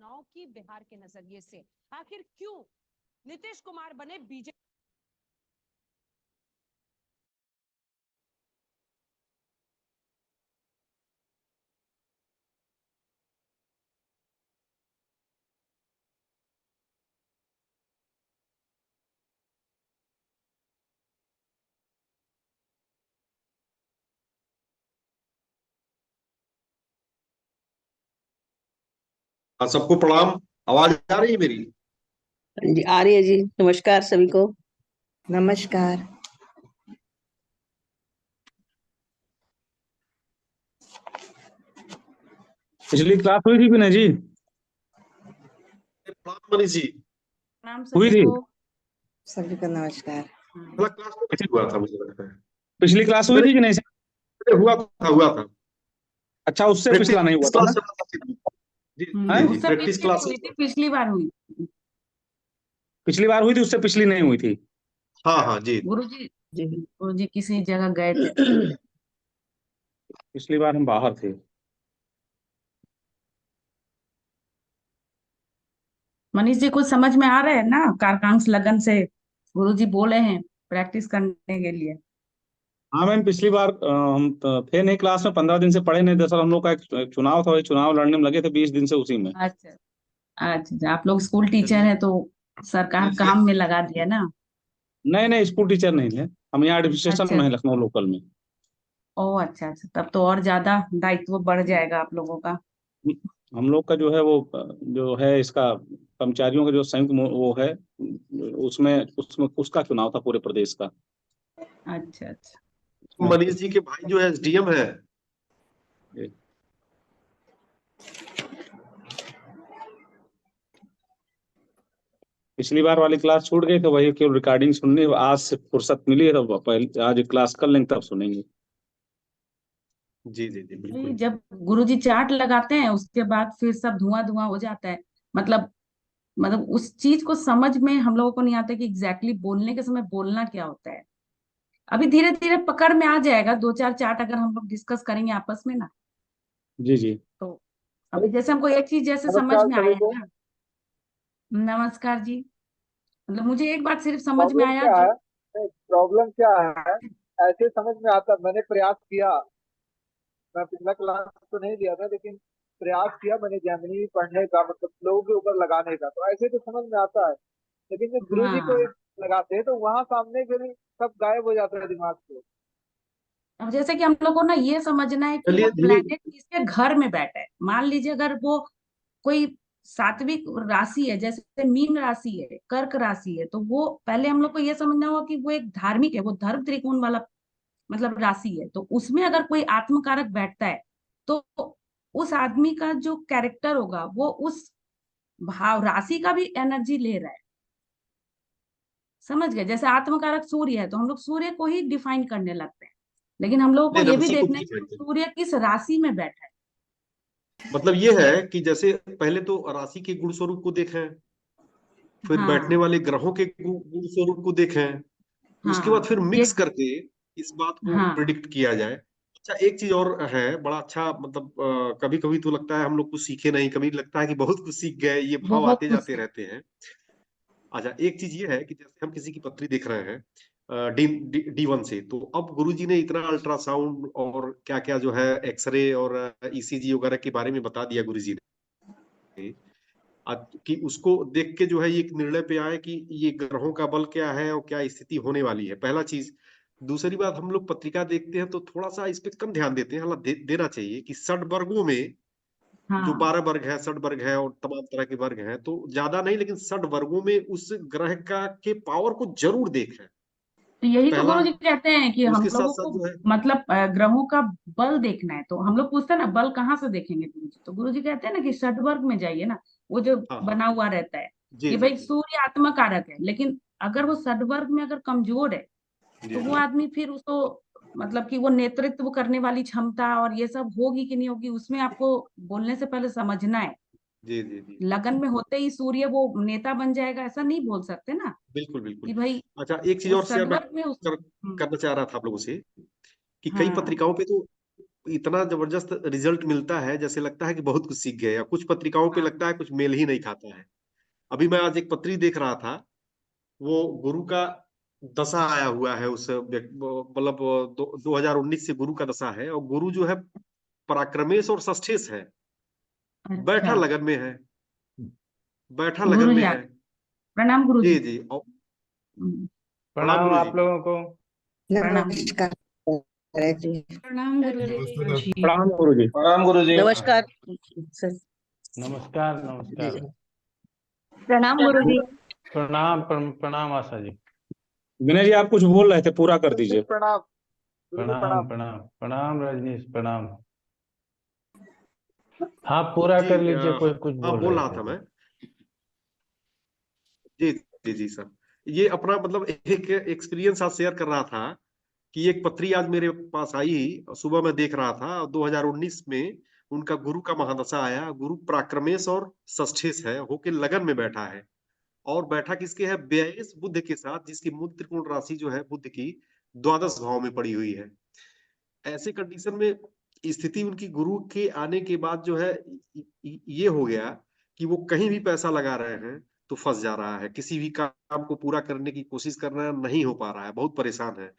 चुनाव की बिहार के नजरिए से आखिर क्यों नीतीश कुमार बने बीजेपी। हाँ, सबको प्रणाम। आवाज आ रही है मेरी? जी आ रही है जी। नमस्कार सभी को। नमस्कार। पिछली क्लास हुई थी कि नहीं जी? प्रणाम मनीष जी। नाम हुई सभी थी। को। सभी को नमस्कार। पहला क्लास तो कैसे हुआ था मुझे लगता है। पिछली क्लास हुई थी कि नहीं? हुआ था। अच्छा, उससे पिछला नहीं हुआ प्रैक्टिस था क्लास ना? चला था जी। जी हैं? जी, उससे प्रैक्टिस पिछली क्लास। हुई थी, पिछली बार हुई। पिछली बार हुई थी, उससे पिछली नहीं हुई थी। हाँ हाँ जी। गुरुजी किसी जगह गए थे। पिछली बार हम बाहर थे। मनीष जी कुछ समझ में आ रहे हैं ना? कारकांश लगन से गुरुजी बोले हैं प्रैक्टिस करने के लिए। हाँ मैम, पिछली बार हम थे नहीं क्लास में, 15 दिन से पढ़े नहीं। दरअसल हम लोग का एक चुनाव था, वही चुनाव लड़ने में लगे थे 20 दिन से उसी में। अच्छा अच्छा, आप लोग स्कूल टीचर हैं तो सरकार काम में लगा दिया ना। नहीं नहीं, स्कूल टीचर नहीं थे हम, यहाँ एडमिनिस्ट्रेशन अच्छा, में है, लखनऊ लोकल में। ओ अच्छा अच्छा, तब तो और ज्यादा दायित्व बढ़ जाएगा आप लोगों का। हम लोग का जो है वो जो है इसका कर्मचारियों का जो संयुक्त वो है, उसमें उसमें उसका चुनाव था पूरे प्रदेश का। अच्छा अच्छा। मनीष जी के भाई जो एसडीएम है। पिछली बार वाली क्लास छूट गई तो वही केवल रिकॉर्डिंग सुननी। आज से फुर्सत मिली है तो पहले आज क्लास कर लेंगे, तब सुनेंगे। जी जी जी नहीं, बिल्कुल। जब गुरुजी चार्ट लगाते हैं उसके बाद फिर सब धुआं धुआं हो जाता है। मतलब उस चीज को समझ में हम लोगों को नहीं आता कि एग्जैक्टली बोलने के समय बोलना क्या होता है। अभी धीरे धीरे पकड़ में आ जाएगा, दो चार चार्ट अगर हम लोग डिस्कस करेंगे आपस में ना, जी जी। तो अभी जैसे हमको एक चीज जैसे समझ नमस्कार में सभी आया को। है ना। नमस्कार जी। मतलब मुझे एक बात सिर्फ समझ में प्रॉब्लम आया क्या जो। है? प्रॉब्लम क्या है? ऐसे समझ में आता, मैंने प्रयास किया। मैं पिछला क्लास तो नहीं दिया था, लेकिन प्रयास किया मैंने जेमिनी पढ़ने का, मतलब लोगों के ऊपर लगाने का, तो ऐसे तो समझ में आता है। लेकिन जब गुरु जी को हाँ, एक लगाते हैं तो वहां सामने फिर सब गायब हो जाता है दिमाग से। अब जैसे कि हम लोग को ना ये समझना है कि वो चलिए धीरे। प्लेनेट किसके घर में बैठा है। मान लीजिए अगर वो कोई सात्विक राशि है, जैसे मीन राशि है, कर्क राशि है, तो वो पहले हम लोग को ये समझना होगा कि वो एक धार्मिक है, वो धर्म त्रिकोण वाला मतलब राशि है। तो उसमें अगर कोई आत्मकारक बैठता है तो उस आदमी का जो कैरेक्टर होगा वो उस भाव राशि का भी एनर्जी ले रहा है। समझ गए? जैसे आत्मकारक सूर्य है तो हम लोग सूर्य को ही डिफाइन करने लगते हैं, लेकिन हम लोगों को नहीं, ये भी राशि को देखना है देख कि लेते हैं। सूर्य किस राशि में बैठा है। मतलब ये है कि जैसे पहले तो राशि के गुण स्वरूप को देखें, फिर बैठने हाँ वाले ग्रहों के गुण स्वरूप को देखें, उसके बाद हाँ फिर ये। मिक्स करके इस बात को हाँ प्रिडिक्ट किया जाए। अच्छा, एक चीज और है बड़ा अच्छा, मतलब कभी कभी तो लगता है हम लोग कुछ सीखे नहीं, कभी लगता है कि बहुत कुछ सीख गए, ये भाव बहुत आते कुछ जाते रहते हैं। अच्छा, एक चीज ये है कि जैसे हम किसी की पत्री देख रहे हैं डी1 से, तो अब गुरुजी ने इतना अल्ट्रासाउंड और क्या क्या जो है एक्सरे और ईसीजी वगैरह के बारे में बता दिया गुरुजी ने, कि उसको देख के जो है ये एक निर्णय पे आए कि ये ग्रहों का बल क्या है और क्या स्थिति होने वाली है, पहला चीज। दूसरी बात, हम लोग पत्रिका देखते हैं तो थोड़ा सा इस पे कम ध्यान देते हैं, हालांकि देना चाहिए कि षड वर्गों में जो हाँ 12 वर्ग है, षड वर्ग है और तमाम तरह के वर्ग हैं, तो ज्यादा नहीं लेकिन षड वर्गों में उस ग्रह का के पावर को जरूर देखें। तो यही तो पहला, गुरु जी कहते हैं कि हम उसके साथ लोगों साथ को जो है। मतलब ग्रहों का बल देखना है। तो हम लोग पूछते हैं ना बल कहाँ से देखेंगे गुरु जी, तो गुरु जी कहते हैं ना कि षटवर्ग में जाइए ना, वो जो हाँ हाँ बना हुआ रहता है जी कि जी भाई जी सूर्य आत्मा कारक है, लेकिन अगर वो षटवर्ग में अगर कमजोर है जी तो वो जी आदमी फिर उसको मतलब कि वो नेतृत्व करने वाली क्षमता और ये सब होगी कि नहीं होगी, उसमें आपको बोलने से पहले समझना है। जी जी जी लगन में होते ही सूर्य वो नेता बन जाएगा ऐसा नहीं बोल सकते ना, बिल्कुल बिल्कुल। कि भाई अच्छा, एक चीज और उस शेयर मैं षटवर्ग में करना चाह रहा था आप लोगों से कि कई हाँ पत्रिकाओं पे तो इतना जबरदस्त रिजल्ट मिलता है, जैसे लगता है कि बहुत कुछ सीख गए। या कुछ पत्रिकाओं पे लगता है कुछ मेल ही नहीं खाता है। अभी मैं आज एक पत्री देख रहा था, वो गुरु का दशा आया हुआ है उस मतलब 2019 से गुरु का दशा है, और गुरु जो है पराक्रमेश और षष्ठेश है। बैठा अच्छा। लगन में है, बैठा लगन गुरु में जी है। प्रणाम गुरु जी जी। जी, और हम्म, प्रणाम प्रणाम गुरु जी। आप लोगों को। प्रणाम जी। नमस्कार जी। प्रणाम गुरु जी। प्रणाम गुरु जी। प्रणाम गुरु जी। नमस्कार नमस्कार नमस्कार। प्रणाम गुरु जी। प्रणाम प्रणाम आशा जी। विनय जी, आप कुछ बोल रहे थे, पूरा कर दीजिए। प्रणाम गुरु जी, प्रणाम प्रणाम। प्रणाम प्रणाम रजनीश प्रणाम। हाँ पूरा जी कर लीजिए, कोई कुछ हाँ, बोल बोल रहे रहा थे था तो। मैं। जी जी जी सर, ये अपना मतलब एक एक्सपीरियंस आज शेयर कर रहा था कि एक पत्री आज मेरे पास आई। सुबह मैं देख रहा था 2019 में उनका गुरु का महादशा आया। गुरु पराक्रमेश और षष्ठेश है, होके लगन में बैठा है। और बैठा किसके है? व्ययेश बुध के साथ, जिसकी मूल त्रिकोण राशि जो है बुध की द्वादश भाव में पड़ी हुई है। ऐसे कंडीशन में स्थिति उनकी गुरु के आने के बाद जो है ये हो गया कि वो कहीं भी पैसा लगा रहे हैं तो फंस जा रहा है। किसी भी काम को पूरा करने की कोशिश कर रहे हैं, नहीं हो पा रहा है, बहुत परेशान है।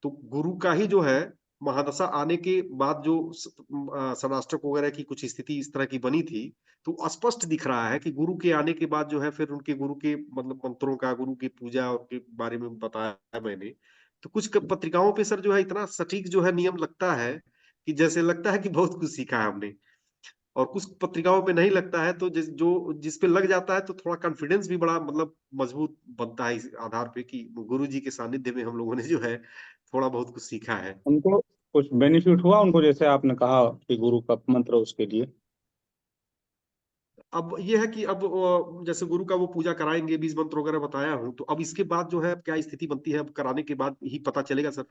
तो गुरु का ही जो है महादशा आने के बाद जो षडाष्टक वगैरह की कुछ स्थिति इस तरह की बनी थी, तो स्पष्ट दिख रहा है कि गुरु के आने के बाद जो है फिर उनके गुरु के मतलब मंत्रों का, गुरु की पूजा के बारे में बताया मैंने। तो कुछ पत्रिकाओं पे सर जो है इतना सटीक जो है नियम लगता है कि जैसे लगता है कि बहुत कुछ सीखा है हमने। और कुछ पत्रिकाओं पे नहीं लगता है, तो जिस पे लग जाता है तो थोड़ा कॉन्फिडेंस भी बड़ा मतलब मजबूत बनता है इस आधार पे कि गुरु जी के सानिध्य में हम लोगों ने जो है थोड़ा बहुत कुछ सीखा है। उनको कुछ बेनिफिट हुआ उनको, जैसे आपने कहा कि गुरु का मंत्र उसके लिए? अब ये है कि अब जैसे गुरु का वो पूजा कराएंगे, बीज मंत्र वगैरह बताया हूँ, तो अब इसके बाद जो है अब क्या स्थिति बनती है, अब कराने के बाद ही पता चलेगा सर।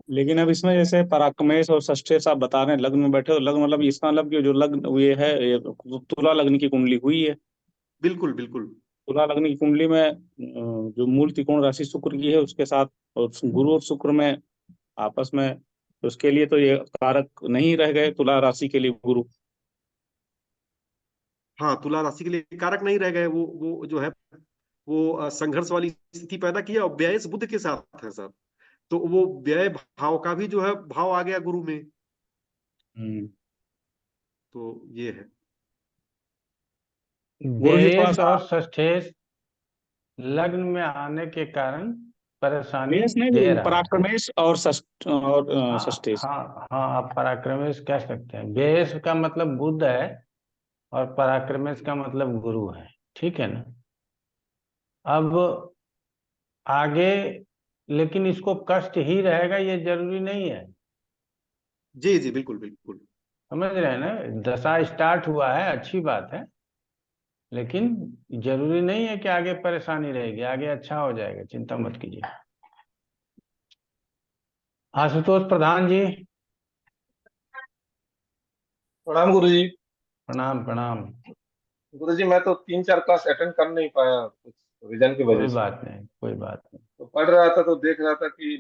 लेकिन अब इसमें जैसे पराक्रमेश और षष्ठेश आप बता रहे हैं लग्न में बैठे, तो लग्न मतलब इसका मतलब कि जो लग्न ये है, ये तुला लग्न की कुंडली हुई है। बिल्कुल बिल्कुल। तुला लग्न की कुंडली में जो मूल त्रिकोण राशि शुक्र की है उसके साथ, और गुरु और शुक्र में आपस में, तो उसके लिए तो ये कारक नहीं रह गए तुला राशि के लिए गुरु। हाँ, तुला राशि के लिए कारक नहीं रह गए। वो जो है वो संघर्ष वाली स्थिति पैदा किया, और व्यय बुध के साथ है सर। तो वो व्यय भाव का भी जो है भाव आ गया गुरु में। तो ये है। गुरु जी थोड़ा बेस सा, और षष्ठेश लग्न में आने के कारण परेशानी बेस नहीं, दे रहा है। पराक्रमेश और षष्ठेश। हाँ हाँ, आप पराक्रमेश कह सकते हैं। बेस का मतलब बुध है और पराक्रमेश का मतलब गुरु है, ठीक है ना। अब आगे लेकिन इसको कष्ट ही रहेगा ये जरूरी नहीं है, जी जी बिल्कुल बिल्कुल। समझ रहे हैं ना। दशा स्टार्ट हुआ है, अच्छी बात है, लेकिन जरूरी नहीं है कि आगे परेशानी रहेगी, आगे अच्छा हो जाएगा, चिंता मत कीजिए। आशुतोष प्रधान जी। प्रणाम गुरु जी। प्रणाम प्रणाम। गुरु जी, मैं तो 3-4 क्लास अटेंड कर नहीं पाया कुछ रीजन की वजह कोई से। बात नहीं, कोई बात नहीं। तो पढ़ रहा था तो देख रहा था कि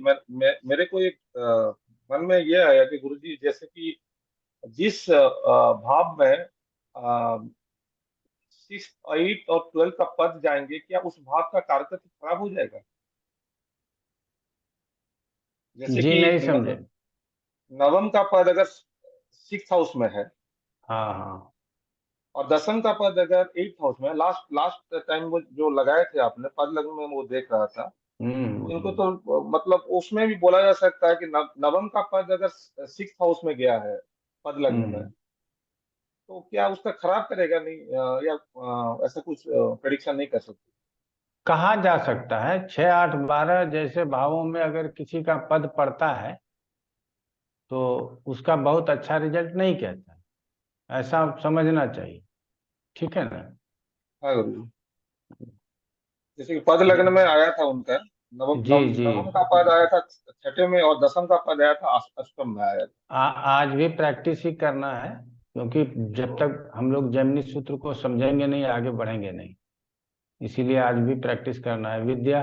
मेरे को एक मन में ये आया कि गुरु जी, जैसे कि जिस भाव में 6, 8 और 12 का पद जाएंगे, क्या उस भाव का कारक खराब हो जाएगा? जैसे जी कि नहीं समझे। नवम का पद अगर 6th हाउस में है, हाँ हाँ। और दसम का पद अगर 8th हाउस में है, लास्ट लास्ट टाइम वो जो लगाए थे आपने पद लग्न में, वो देख रहा था। तो इनको हम्म। तो मतलब उसमें भी बोला जा सकता है कि नवम का पद अगर 6th हाउस में गया है पद लग्न में, हम्म। तो क्या उसका खराब करेगा? नहीं या ऐसा कुछ प्रेडिक्शन नहीं कर सकते? कहा जा सकता है 6, 8, 12 जैसे भावों में अगर किसी का पद पड़ता है तो उसका बहुत अच्छा रिजल्ट नहीं कहता है, ऐसा समझना चाहिए, ठीक है ना। हाँ गुरु जी। जैसे कि पद लग्न में आया था उनका, जी जी। नवम का पद आया था 6ठे में, और दसम का पद आया था अष्टम में आया था। आज भी प्रैक्टिस ही करना है, क्योंकि जब तक हम लोग जैमिनी सूत्र को समझेंगे नहीं आगे बढ़ेंगे नहीं, इसीलिए आज भी प्रैक्टिस करना है। विद्या।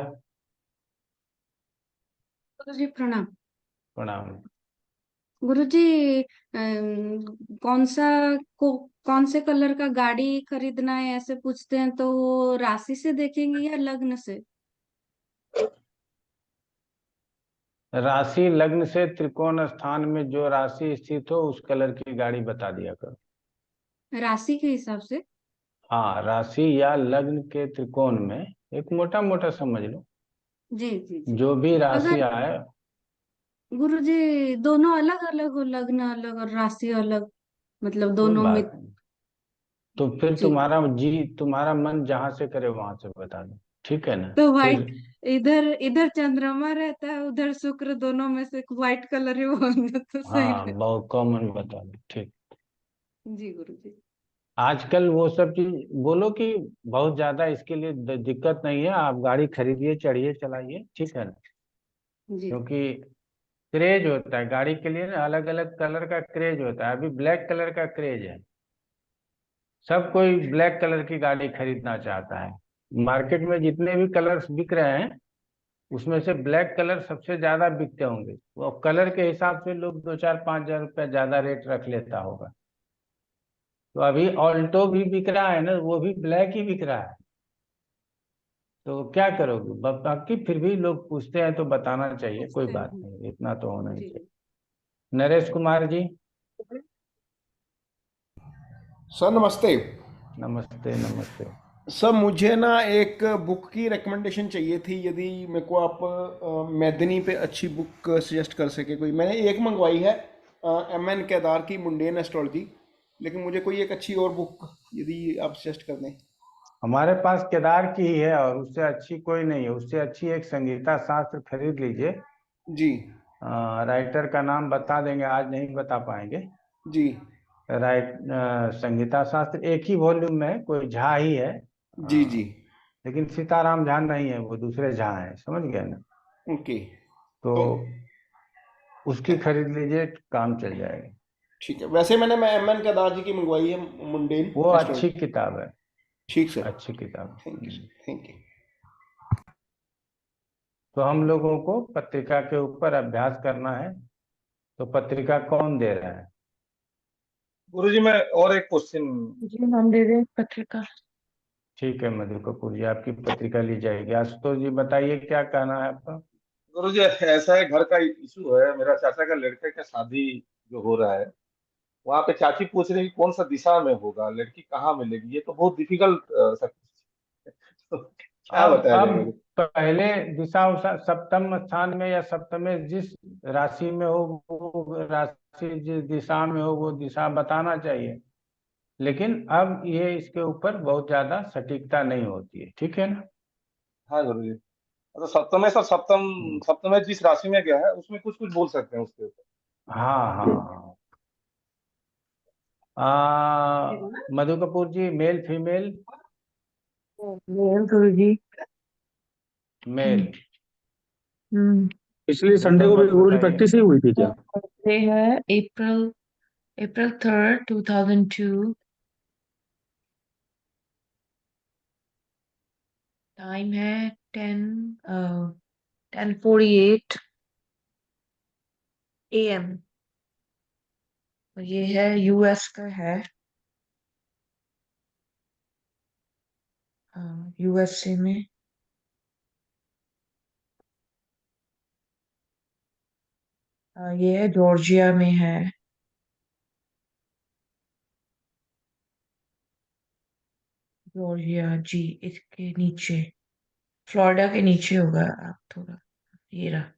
गुरु जी प्रणाम। प्रणाम। गुरुजी, कौन सा को कौन से कलर का गाड़ी खरीदना है ऐसे पूछते हैं तो वो राशि से देखेंगे या लग्न से? राशि लग्न से त्रिकोण स्थान में जो राशि स्थित हो उस कलर की गाड़ी बता दिया करो। राशि के हिसाब से? हाँ, राशि या लग्न के त्रिकोण में एक मोटा मोटा समझ लो, जी जी जी। जो भी राशि अगर आए। गुरुजी दोनों अलग अलग हो, लग्न अलग और राशि अलग, मतलब कोई दोनों में। बात नहीं, तो फिर जी। तुम्हारा मन जहां से करे वहां से बता दो, ठीक है ना? तो फिर व्हाइट, इधर इधर चंद्रमा रहता है, उधर शुक्र, दोनों में से व्हाइट कलर ही होगा तो सही हाँ, रहे। बहुत कॉमन बता दो, ठीक। जी गुरुजी। आजकल वो सब चीज बोलो कि बहुत ज्यादा इसके लिए दिक्कत नहीं है, आप गाड़ी खरीदिए, चढ़िए, चलाइए, ठीक है ना? जी क्योंकि क्रेज होता है गाड़ी के लिए ना, अलग अलग कलर का क्रेज होता है। अभी ब्लैक कलर का क्रेज है, सब कोई ब्लैक कलर की गाड़ी खरीदना चाहता है। मार्केट में जितने भी कलर्स बिक रहे हैं उसमें से ब्लैक कलर सबसे ज्यादा बिकते होंगे। वो कलर के हिसाब से लोग 2-4-5 हज़ार रुपया ज्यादा रेट रख लेता होगा। तो अभी ऑल्टो भी बिक रहा है ना, वो भी ब्लैक ही बिक रहा है। तो क्या करोगे? बाकी फिर भी लोग पूछते हैं तो बताना चाहिए, कोई पूछते बात हैं। नहीं, इतना तो होना ही जी चाहिए। नरेश कुमार जी, सर नमस्ते। नमस्ते नमस्ते। सर मुझे ना एक बुक की रिकमेंडेशन चाहिए थी, यदि मेरे को आप मैथिली पे अच्छी बुक सजेस्ट कर सके कोई। मैंने एक मंगवाई है एम एन केदार की मुंडेन एस्ट्रोलॉजी, लेकिन मुझे कोई एक अच्छी और बुक यदि आप सजेस्ट कर दें। हमारे पास केदार की ही है और उससे अच्छी कोई नहीं है। उससे अच्छी एक संगीता शास्त्र खरीद लीजिए। जी राइटर का नाम बता देंगे, आज नहीं बता पाएंगे। जी संगीता शास्त्र एक ही वॉल्यूम में है, कोई झा ही है। जी जी। लेकिन सीताराम झा नहीं है, वो दूसरे झा है, समझ गए ना? ओके। तो तो उसकी खरीद लीजिए, काम चल जाएगा। ठीक है, वैसे मैं एम एन केदार जी की मंगवाई है मुंडेन वो अच्छी एस्ट्रोलॉजी। किताब है, ठीक सर। अच्छी किताब। Thank you sir, thank you. तो हम लोगों को पत्रिका के ऊपर अभ्यास करना है। तो पत्रिका कौन दे रहा है? गुरुजी मैं और एक क्वेश्चन। जी हम दे रहे हैं पत्रिका। ठीक है मधु कपूर जी, आपकी पत्रिका ली जाएगी। आशुतोष जी बताइए, क्या कहना है आपका? गुरुजी ऐसा है, घर का इशू है, मेरा चाचा का लड़के का शादी जो हो रहा है, वहां पे चाची पूछ रही कौन सा दिशा में होगा, लड़की कहाँ मिलेगी, ये तो बहुत डिफिकल्ट सब तो क्या बताया अब जाए मुझे। पहले दिशा सप्तम स्थान में या सप्तमे जिस राशि में हो, वो राशि जिस दिशा में हो वो दिशा बताना चाहिए। लेकिन अब ये इसके ऊपर बहुत ज्यादा सटीकता नहीं होती है, ठीक है ना? हाँ गुरुजी, तो सप्तम सर, सप्तम जिस राशि में गया है उसमें कुछ कुछ बोल सकते हैं उसके ऊपर। हाँ हाँ हाँ। मधु कपूर जी, मेल फीमेल? मेल गुरुजी। मेल। हम्म। पिछले डेट संडे ऑफ को भी बर्थ गुरुजी बताइए। प्रैक्टिस ही हुई थी क्या? बर्थडे है अप्रैल अप्रैल 3rd 2002। टाइम है 10:48 AM। और ये है यूएस का है, यूएसए में। ये है जॉर्जिया में है। जॉर्जिया जी, इसके नीचे, फ्लोरिडा के नीचे होगा आप थोड़ा। ये रहा,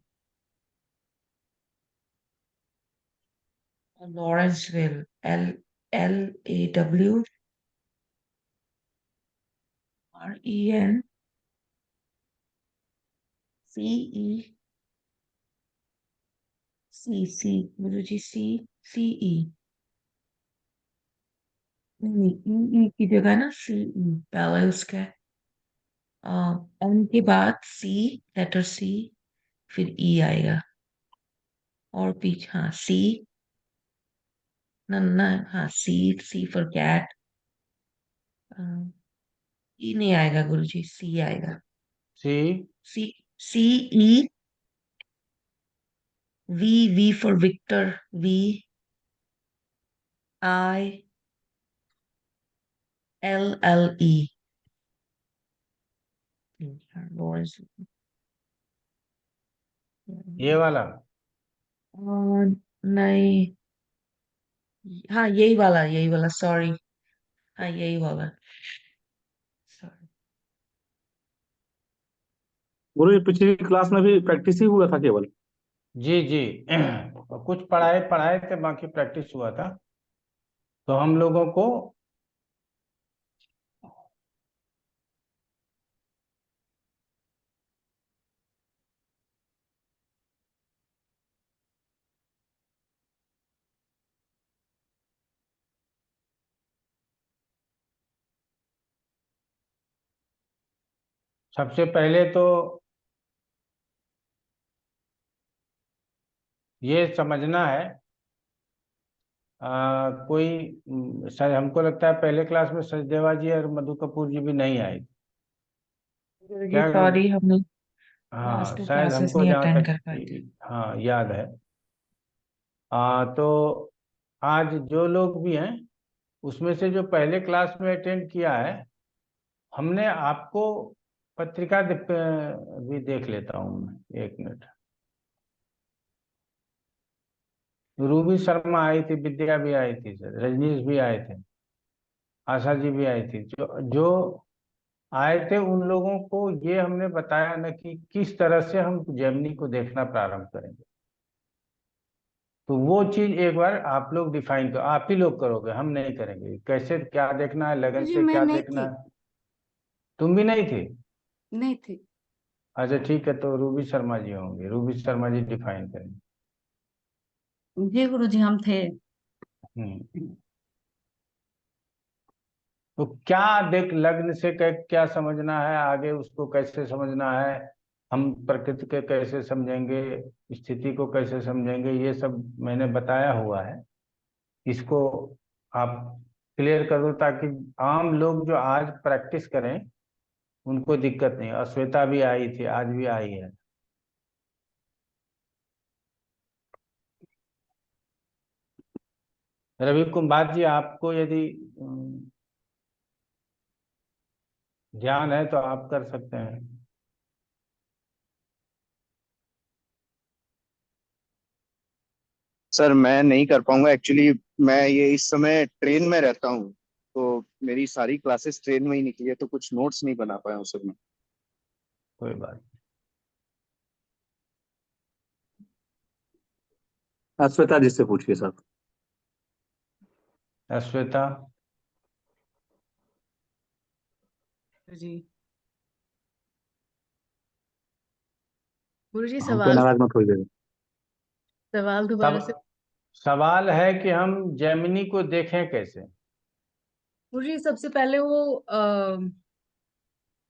लॉरेंसविल, LAWRENCE, गुरु जी, CE, नहीं, ई की जगह ना CE पहले उसका। एन के बाद सी, लेटर C, फिर E आएगा। और पीछे हाँ सी, ना ना, हाँ सी फॉर कैट। ई नहीं आएगा गुरुजी, सी आएगा। सी। सी, सी ई, V for Victor. V I L E. Lawrence. ये वाला? नहीं, हाँ यही वाला सॉरी, हाँ यही वाला सॉरी। गुरु जी पिछली क्लास में भी प्रैक्टिस ही हुआ था केवल? जी जी कुछ पढ़ाए पढ़ाए थे, बाकी प्रैक्टिस हुआ था। तो हम लोगों को सबसे पहले तो ये समझना है, कोई शायद हमको लगता है पहले क्लास में सचदेवा जी और मधु कपूर जी भी नहीं आए थे। गुरुजी क्या? सॉरी, हमने हाँ लास्ट 2 शायद क्लासेस हमको नहीं जहाँ अटेंड तक कर पाए थे। हाँ याद है। तो आज जो लोग भी हैं उसमें से जो पहले क्लास में अटेंड किया है, हमने आपको पत्रिका भी देख लेता हूँ मैं, 1 मिनट। रूबी शर्मा आई थी, विद्या भी आई थी, सर रजनीश भी आए थे, आशा जी भी आई थी। जो जो आए थे उन लोगों को ये हमने बताया ना कि किस तरह से हम जेमिनी को देखना प्रारंभ करेंगे। तो वो चीज एक बार आप लोग डिफाइन करो, आप ही लोग करोगे, हम नहीं करेंगे। कैसे क्या देखना है, लगन जी से मैं क्या नहीं देखना थी, है। तुम भी नहीं थे? नहीं थी। अच्छा ठीक है, तो रूबी शर्मा जी होंगे, रूबी शर्मा जी डिफाइन करेंगे। जी गुरुजी हम थे। हम्म। तो क्या देख लग्न से क्या समझना है, आगे उसको कैसे समझना है, हम प्रकृति के कैसे समझेंगे, स्थिति को कैसे समझेंगे, ये सब मैंने बताया हुआ है। इसको आप क्लियर कर दो ताकि आम लोग जो आज प्रैक्टिस करें उनको दिक्कत नहीं। अश्वेता भी आई थी, आज भी आई है। रवि कुमार जी, आपको यदि ध्यान है तो आप कर सकते हैं। सर मैं नहीं कर पाऊंगा एक्चुअली। मैं ये इस समय ट्रेन में रहता हूँ, तो मेरी सारी क्लासेस ट्रेन में ही निकली है, तो कुछ नोट्स नहीं बना पाया हूँ सर मैं। कोई बात नहीं। श्वेता जी से पूछिए सर। अश्वेता जी गुरुजी, हमसे सवाल नाराज मत होइएगा। सवाल दोबारा से। सब सवाल है कि हम जेमिनी को देखें कैसे। गुरुजी सबसे पहले वो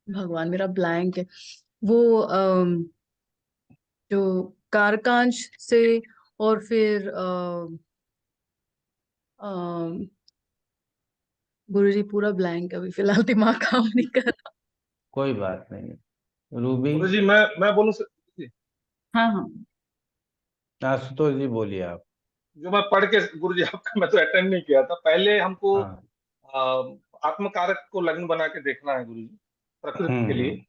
भगवान मेरा ब्लैंक है, वो जो कारकांश से, और फिर गुरुजी पूरा ब्लैंक है अभी फिलहाल, दिमाग काम नहीं कर रहा। कोई बात नहीं। रूबी? गुरु जी मैं बोलूं सर? हाँ हाँ आशुतोष जी बोलिए आप। जो मैं पढ़ के गुरु जी आपका, मैं तो अटेंड नहीं किया था। पहले हमको हाँ। आत्मकारक को लग्न बना के देखना है गुरु जी, प्रकृति के लिए। हम्म।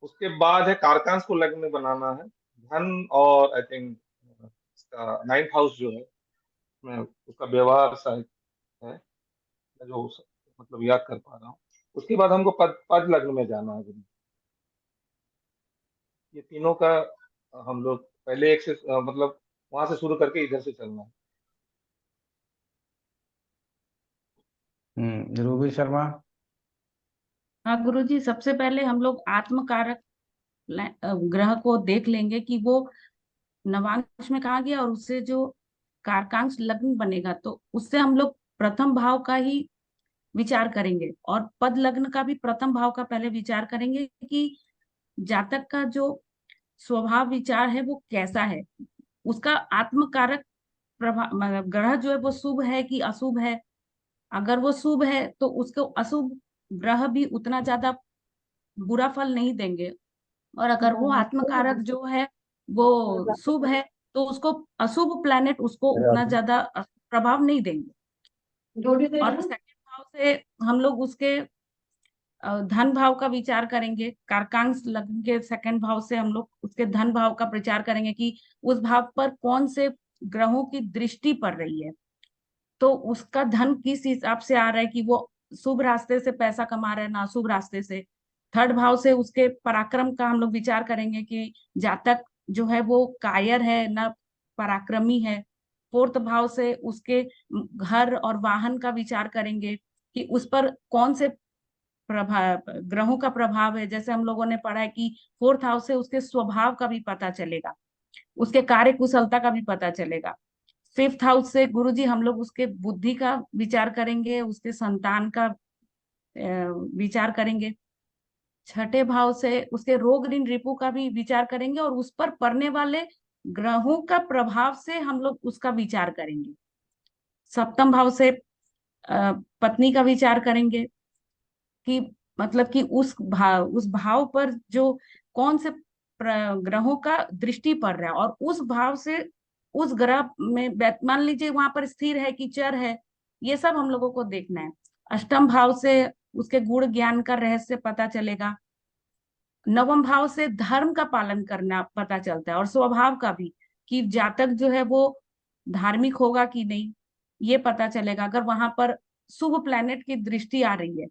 उसके बाद है कारकांश को लग्न में बनाना है, धन और आई थिंक इसका 9th हाउस जो है, मैं उसका व्यवहार शायद है, मैं जो मतलब याद कर पा रहा हूँ। उसके बाद हमको पद पद लग्न में जाना है गुरु जी। ये तीनों का हम लोग पहले एक से मतलब वहां से शुरू करके इधर से चलना है। रूबी शर्मा? हाँ गुरुजी, सबसे पहले हम लोग आत्मकारक ग्रह को देख लेंगे कि वो नवांश में कहा गया, और उससे जो कारकांश लग्न बनेगा तो उससे हम लोग प्रथम भाव का ही विचार करेंगे, और पद लग्न का भी प्रथम भाव का पहले विचार करेंगे कि जातक का जो स्वभाव विचार है वो कैसा है, उसका आत्मकारक प्रभाव मतलब ग्रह जो है वो शुभ है कि अशुभ है। अगर वो शुभ है तो उसको अशुभ ग्रह भी उतना ज्यादा बुरा फल नहीं देंगे, और अगर वो आत्मकारक जो है वो शुभ है तो उसको अशुभ प्लैनेट उसको उतना ज्यादा प्रभाव नहीं देंगे। और सेकंड भाव से हम लोग उसके धन भाव का विचार करेंगे, कारकांश लग्न के सेकंड भाव से हम लोग उसके धन भाव का प्रचार करेंगे कि उस भाव पर कौन से ग्रहों की दृष्टि पड़ रही है, तो उसका धन किस हिसाब से आ रहा है, कि वो शुभ रास्ते से पैसा कमा रहे हैं ना अशुभ रास्ते से। थर्ड भाव से उसके पराक्रम का हम लोग विचार करेंगे कि जातक जो है वो कायर है ना पराक्रमी है। फोर्थ भाव से उसके घर और वाहन का विचार करेंगे कि उस पर कौन से प्रभाव ग्रहों का प्रभाव है। जैसे हम लोगों ने पढ़ा है कि फोर्थ हाउस से उसके स्वभाव का भी पता चलेगा, उसके कार्य कुशलता का भी पता चलेगा। फिफ्थ हाउस से गुरुजी हम लोग उसके बुद्धि का विचार करेंगे, उसके संतान का विचार करेंगे। छठे भाव से उसके रोग ऋण रिपु का भी विचार करेंगे और उस पर पड़ने वाले ग्रहों का प्रभाव से हम लोग उसका विचार करेंगे। सप्तम भाव से पत्नी का विचार करेंगे कि मतलब कि उस भाव पर जो कौन से ग्रहों का दृष्टि पड़ रहा है, और उस भाव से उस ग्रह में मान लीजिए वहां पर स्थिर है कि चर है, ये सब हम लोगों को देखना है। अष्टम भाव से उसके गुण ज्ञान का रहस्य पता चलेगा। नवम भाव से धर्म का पालन करना पता चलता है और स्वभाव का भी, कि जातक जो है वो धार्मिक होगा कि नहीं, ये पता चलेगा। अगर वहां पर शुभ प्लैनेट की दृष्टि आ रही है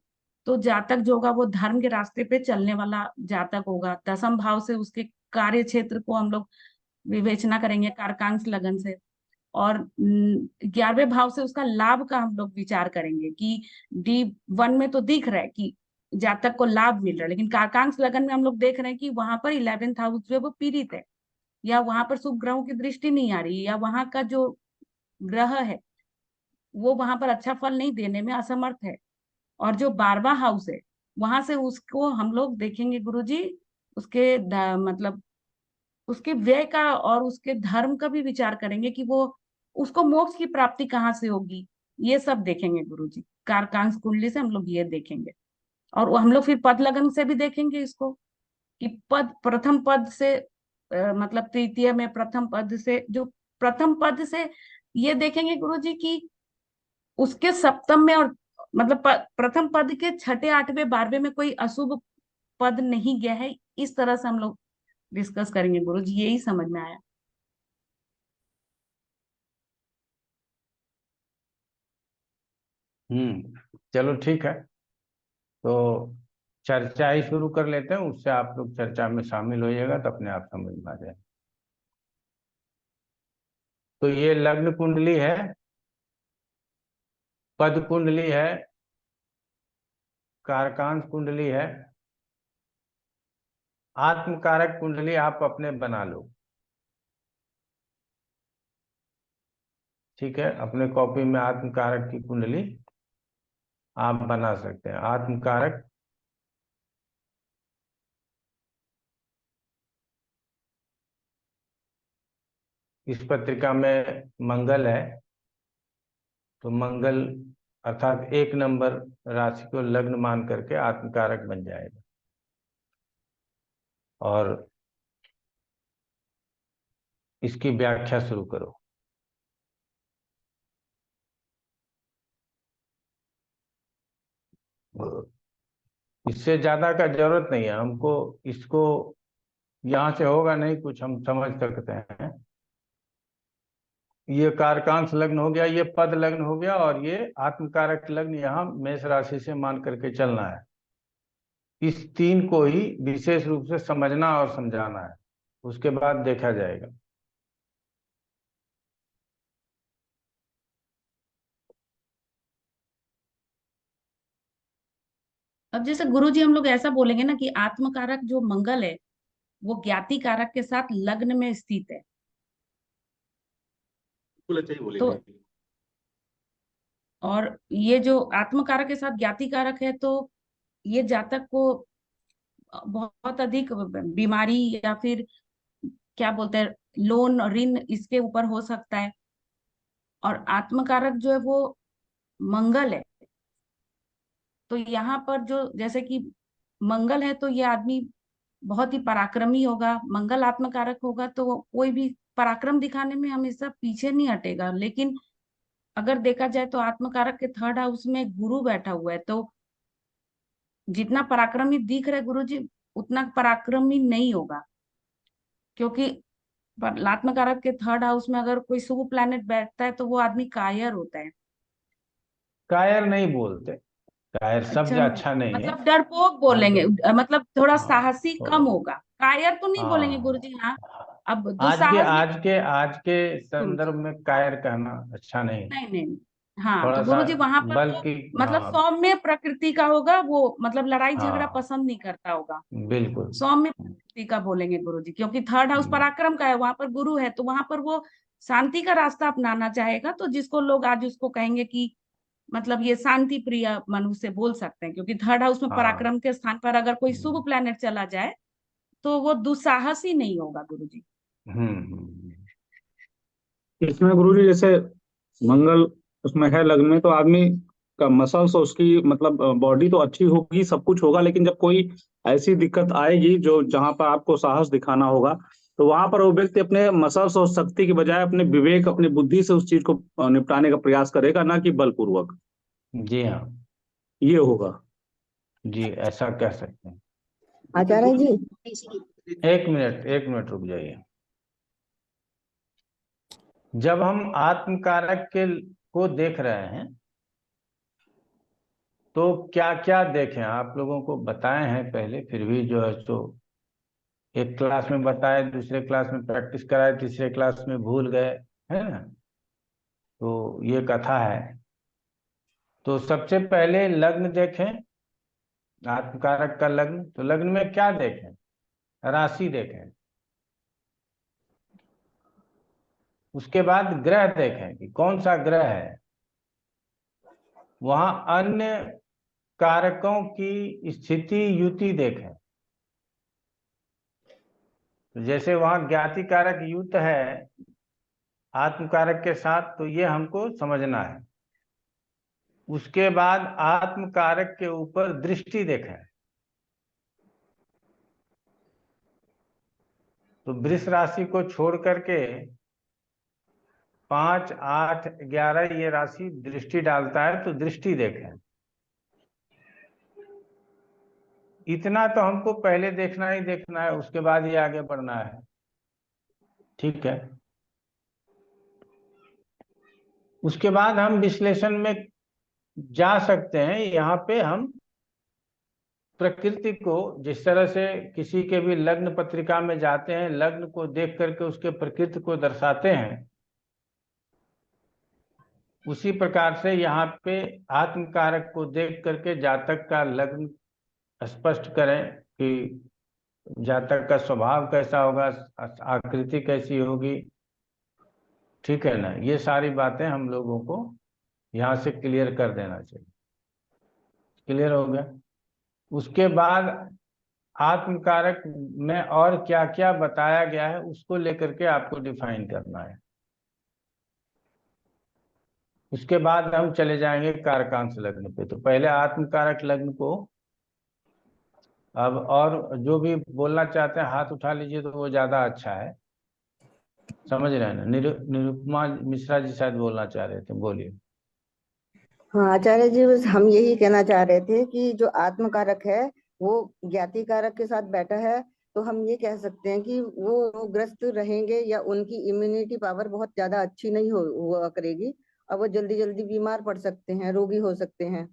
तो जातक जो होगा वो धर्म के रास्ते पे चलने वाला जातक होगा। दसम भाव से उसके कार्य क्षेत्र को हम लोग विवेचना करेंगे कारकांश लगन से। और 11वें भाव से उसका लाभ का हम लोग विचार करेंगे कि D1 में तो दिख रहा है कि जातक को लाभ मिल रहा है, लेकिन कारकांश लगन में हम लोग देख रहे हैं कि वहां पर 11th हाउस जो है वो पीड़ित है, या वहां पर शुभ ग्रहों की दृष्टि नहीं आ रही है, या वहां का जो ग्रह है वो वहां पर अच्छा फल नहीं देने में असमर्थ है। और जो 12वां हाउस है वहां से उसको हम लोग देखेंगे गुरुजी उसके मतलब उसके व्यय का और उसके धर्म का भी विचार करेंगे कि वो उसको मोक्ष की प्राप्ति कहाँ से होगी, ये सब देखेंगे गुरुजी। कारकांश कुंडली से हम लोग ये देखेंगे। और हम लोग फिर पद लगन से भी देखेंगे इसको कि पद प्रथम पद से मतलब तृतीय में प्रथम पद से, जो प्रथम पद से ये देखेंगे गुरुजी कि उसके सप्तम में और मतलब प्रथम पद के छठे 8वें 12वें में कोई अशुभ पद नहीं गया है। इस तरह से हम लोग डिस्कस करेंगे गुरुजी, यही समझ में आया। चलो ठीक है, तो चर्चा ही शुरू कर लेते हैं, उससे आप लोग चर्चा में शामिल होइएगा तो अपने आप समझ में आ जाए। तो ये लग्न कुंडली है, पद कुंडली है, कारकांश कुंडली है, आत्मकारक कुंडली आप अपने बना लो। ठीक है, अपने कॉपी में आत्मकारक की कुंडली आप बना सकते हैं। आत्मकारक इस पत्रिका में मंगल है, तो मंगल अर्थात 1 नंबर राशि को लग्न मान करके आत्मकारक बन जाएगा। और इसकी व्याख्या शुरू करो। इससे ज्यादा का जरूरत नहीं है हमको, इसको यहाँ से होगा नहीं कुछ, हम समझ सकते हैं। ये कारकांश लग्न हो गया, ये पद लग्न हो गया, और ये आत्मकारक लग्न यहाँ मेष राशि से मान करके चलना है। इस 3 को ही विशेष रूप से समझना और समझाना है, उसके बाद देखा जाएगा। अब जैसे गुरुजी हम लोग ऐसा बोलेंगे ना कि आत्मकारक जो मंगल है वो ज्ञाति कारक के साथ लग्न में स्थित है, बिल्कुल अच्छा ही तो बोलेंगे। और ये जो आत्मकारक के साथ ज्ञाति कारक है तो ये जातक को बहुत अधिक बीमारी या फिर क्या बोलते हैं लोन ऋण इसके ऊपर हो सकता है। और आत्मकारक जो है वो मंगल है, तो यहाँ पर जो जैसे कि मंगल है तो ये आदमी बहुत ही पराक्रमी होगा। मंगल आत्मकारक होगा तो कोई भी पराक्रम दिखाने में हमेशा पीछे नहीं हटेगा। लेकिन अगर देखा जाए तो आत्मकारक के थर्ड हाउस में गुरु बैठा हुआ है, तो जितना पराक्रमी दिख रहा है गुरु जी उतना पराक्रमी नहीं होगा, क्योंकि आत्मकारक के थर्ड हाउस में अगर कोई शुभ प्लैनेट बैठता है तो वो आदमी कायर होता है। कायर नहीं बोलते, कायर शब्द अच्छा, अच्छा नहीं है। मतलब डरपोक बोलेंगे, मतलब थोड़ा हाँ, साहसी कम होगा। कायर तो नहीं बोलेंगे हाँ, गुरुजी, हाँ। अब आज के दुस्साहस भी आज के आज के गुरुजी, संदर्भ में कायर कहना अच्छा नहीं, नहीं नहीं नहीं। हाँ, थोड़ा तो सा, गुरुजी वहां पर वो बल्कि मतलब हाँ, सौम्य प्रकृति का होगा, वो मतलब लड़ाई झगड़ा हाँ, पसंद नहीं करता होगा। बिल्कुल। सौम्य प्रकृति का बोलेंगे गुरुजी, क्योंकि थर्ड हाउस पराक्रम का है, वहां पर गुरु है, तो वहां पर वो शांति का रास्ता अपनाना चाहेगा। तो जिसको लोग आज उसको कहेंगे कि मतलब ये शांति प्रिय मनुष्य बोल सकते हैं, क्योंकि थर्ड हाउस में हाँ, पराक्रम के स्थान पर अगर कोई शुभ प्लैनेट चला जाए तो वो दुस्साहसी नहीं होगा गुरुजी। इसमें गुरुजी जैसे मंगल उसमें है लग्न में, तो आदमी का मसल्स और उसकी मतलब बॉडी तो अच्छी होगी, सब कुछ होगा, लेकिन जब कोई ऐसी दिक्कत आएगी जो जहां पर आपको साहस दिखाना होगा, तो वहां पर वो व्यक्ति अपने मसल्स और शक्ति के बजाय अपने विवेक, अपनी बुद्धि से उस चीज को निपटाने का प्रयास करेगा, ना कि बलपूर्वक। जी हाँ, ये होगा। जी ऐसा कह सकते हैं। आचार्य जी, एक मिनट रुक जाइए। जब हम आत्मकारक के को देख रहे हैं तो क्या क्या देखें, आप लोगों को बताए हैं पहले, फिर भी जो है तो एक क्लास में बताए, दूसरे क्लास में प्रैक्टिस कराए, तीसरे क्लास में भूल गए, है ना। तो ये कथा है। तो सबसे पहले लग्न देखें, आत्मकारक का लग्न। तो लग्न में क्या देखें? राशि देखें। उसके बाद ग्रह देखें कि कौन सा ग्रह है। वहां अन्य कारकों की स्थिति युति देखें। तो जैसे वहां ज्ञाति कारक युत है आत्मकारक के साथ, तो ये हमको समझना है। उसके बाद आत्मकारक के ऊपर दृष्टि देखें। तो वृष राशि को छोड़ करके 5, 8, 11 ये राशि दृष्टि डालता है, तो दृष्टि देखें। इतना तो हमको पहले देखना ही देखना है, उसके बाद ही आगे बढ़ना है। ठीक है। उसके बाद हम विश्लेषण में जा सकते हैं। यहाँ पे हम प्रकृति को, जिस तरह से किसी के भी लग्न पत्रिका में जाते हैं, लग्न को देख करके उसके प्रकृति को दर्शाते हैं, उसी प्रकार से यहाँ पे आत्मकारक को देख करके जातक का लग्न स्पष्ट करें कि जातक का स्वभाव कैसा होगा, आकृति कैसी होगी। ठीक है ना। ये सारी बातें हम लोगों को यहाँ से क्लियर कर देना चाहिए। क्लियर हो गया। उसके बाद आत्मकारक में और क्या क्या बताया गया है उसको लेकर के आपको डिफाइन करना है। उसके बाद हम चले जाएंगे कारकांश लग्न पे। तो पहले आत्मकारक लग्न को, अब और जो भी बोलना चाहते हैं हाथ उठा लीजिए, तो वो ज्यादा अच्छा है। समझ रहे हैं ना। निरुपमा मिश्रा जी शायद बोलना चाह रहे थे, बोलिए। हाँ आचार्य जी, बस हम यही कहना चाह रहे थे कि जो आत्मकारक है वो ज्ञाति कारक के साथ बैठा है, तो हम ये कह सकते हैं कि वो ग्रस्त रहेंगे या उनकी इम्यूनिटी पावर बहुत ज्यादा अच्छी नहीं हुआ करेगी, और वो जल्दी जल्दी बीमार पड़ सकते हैं, रोगी हो सकते हैं।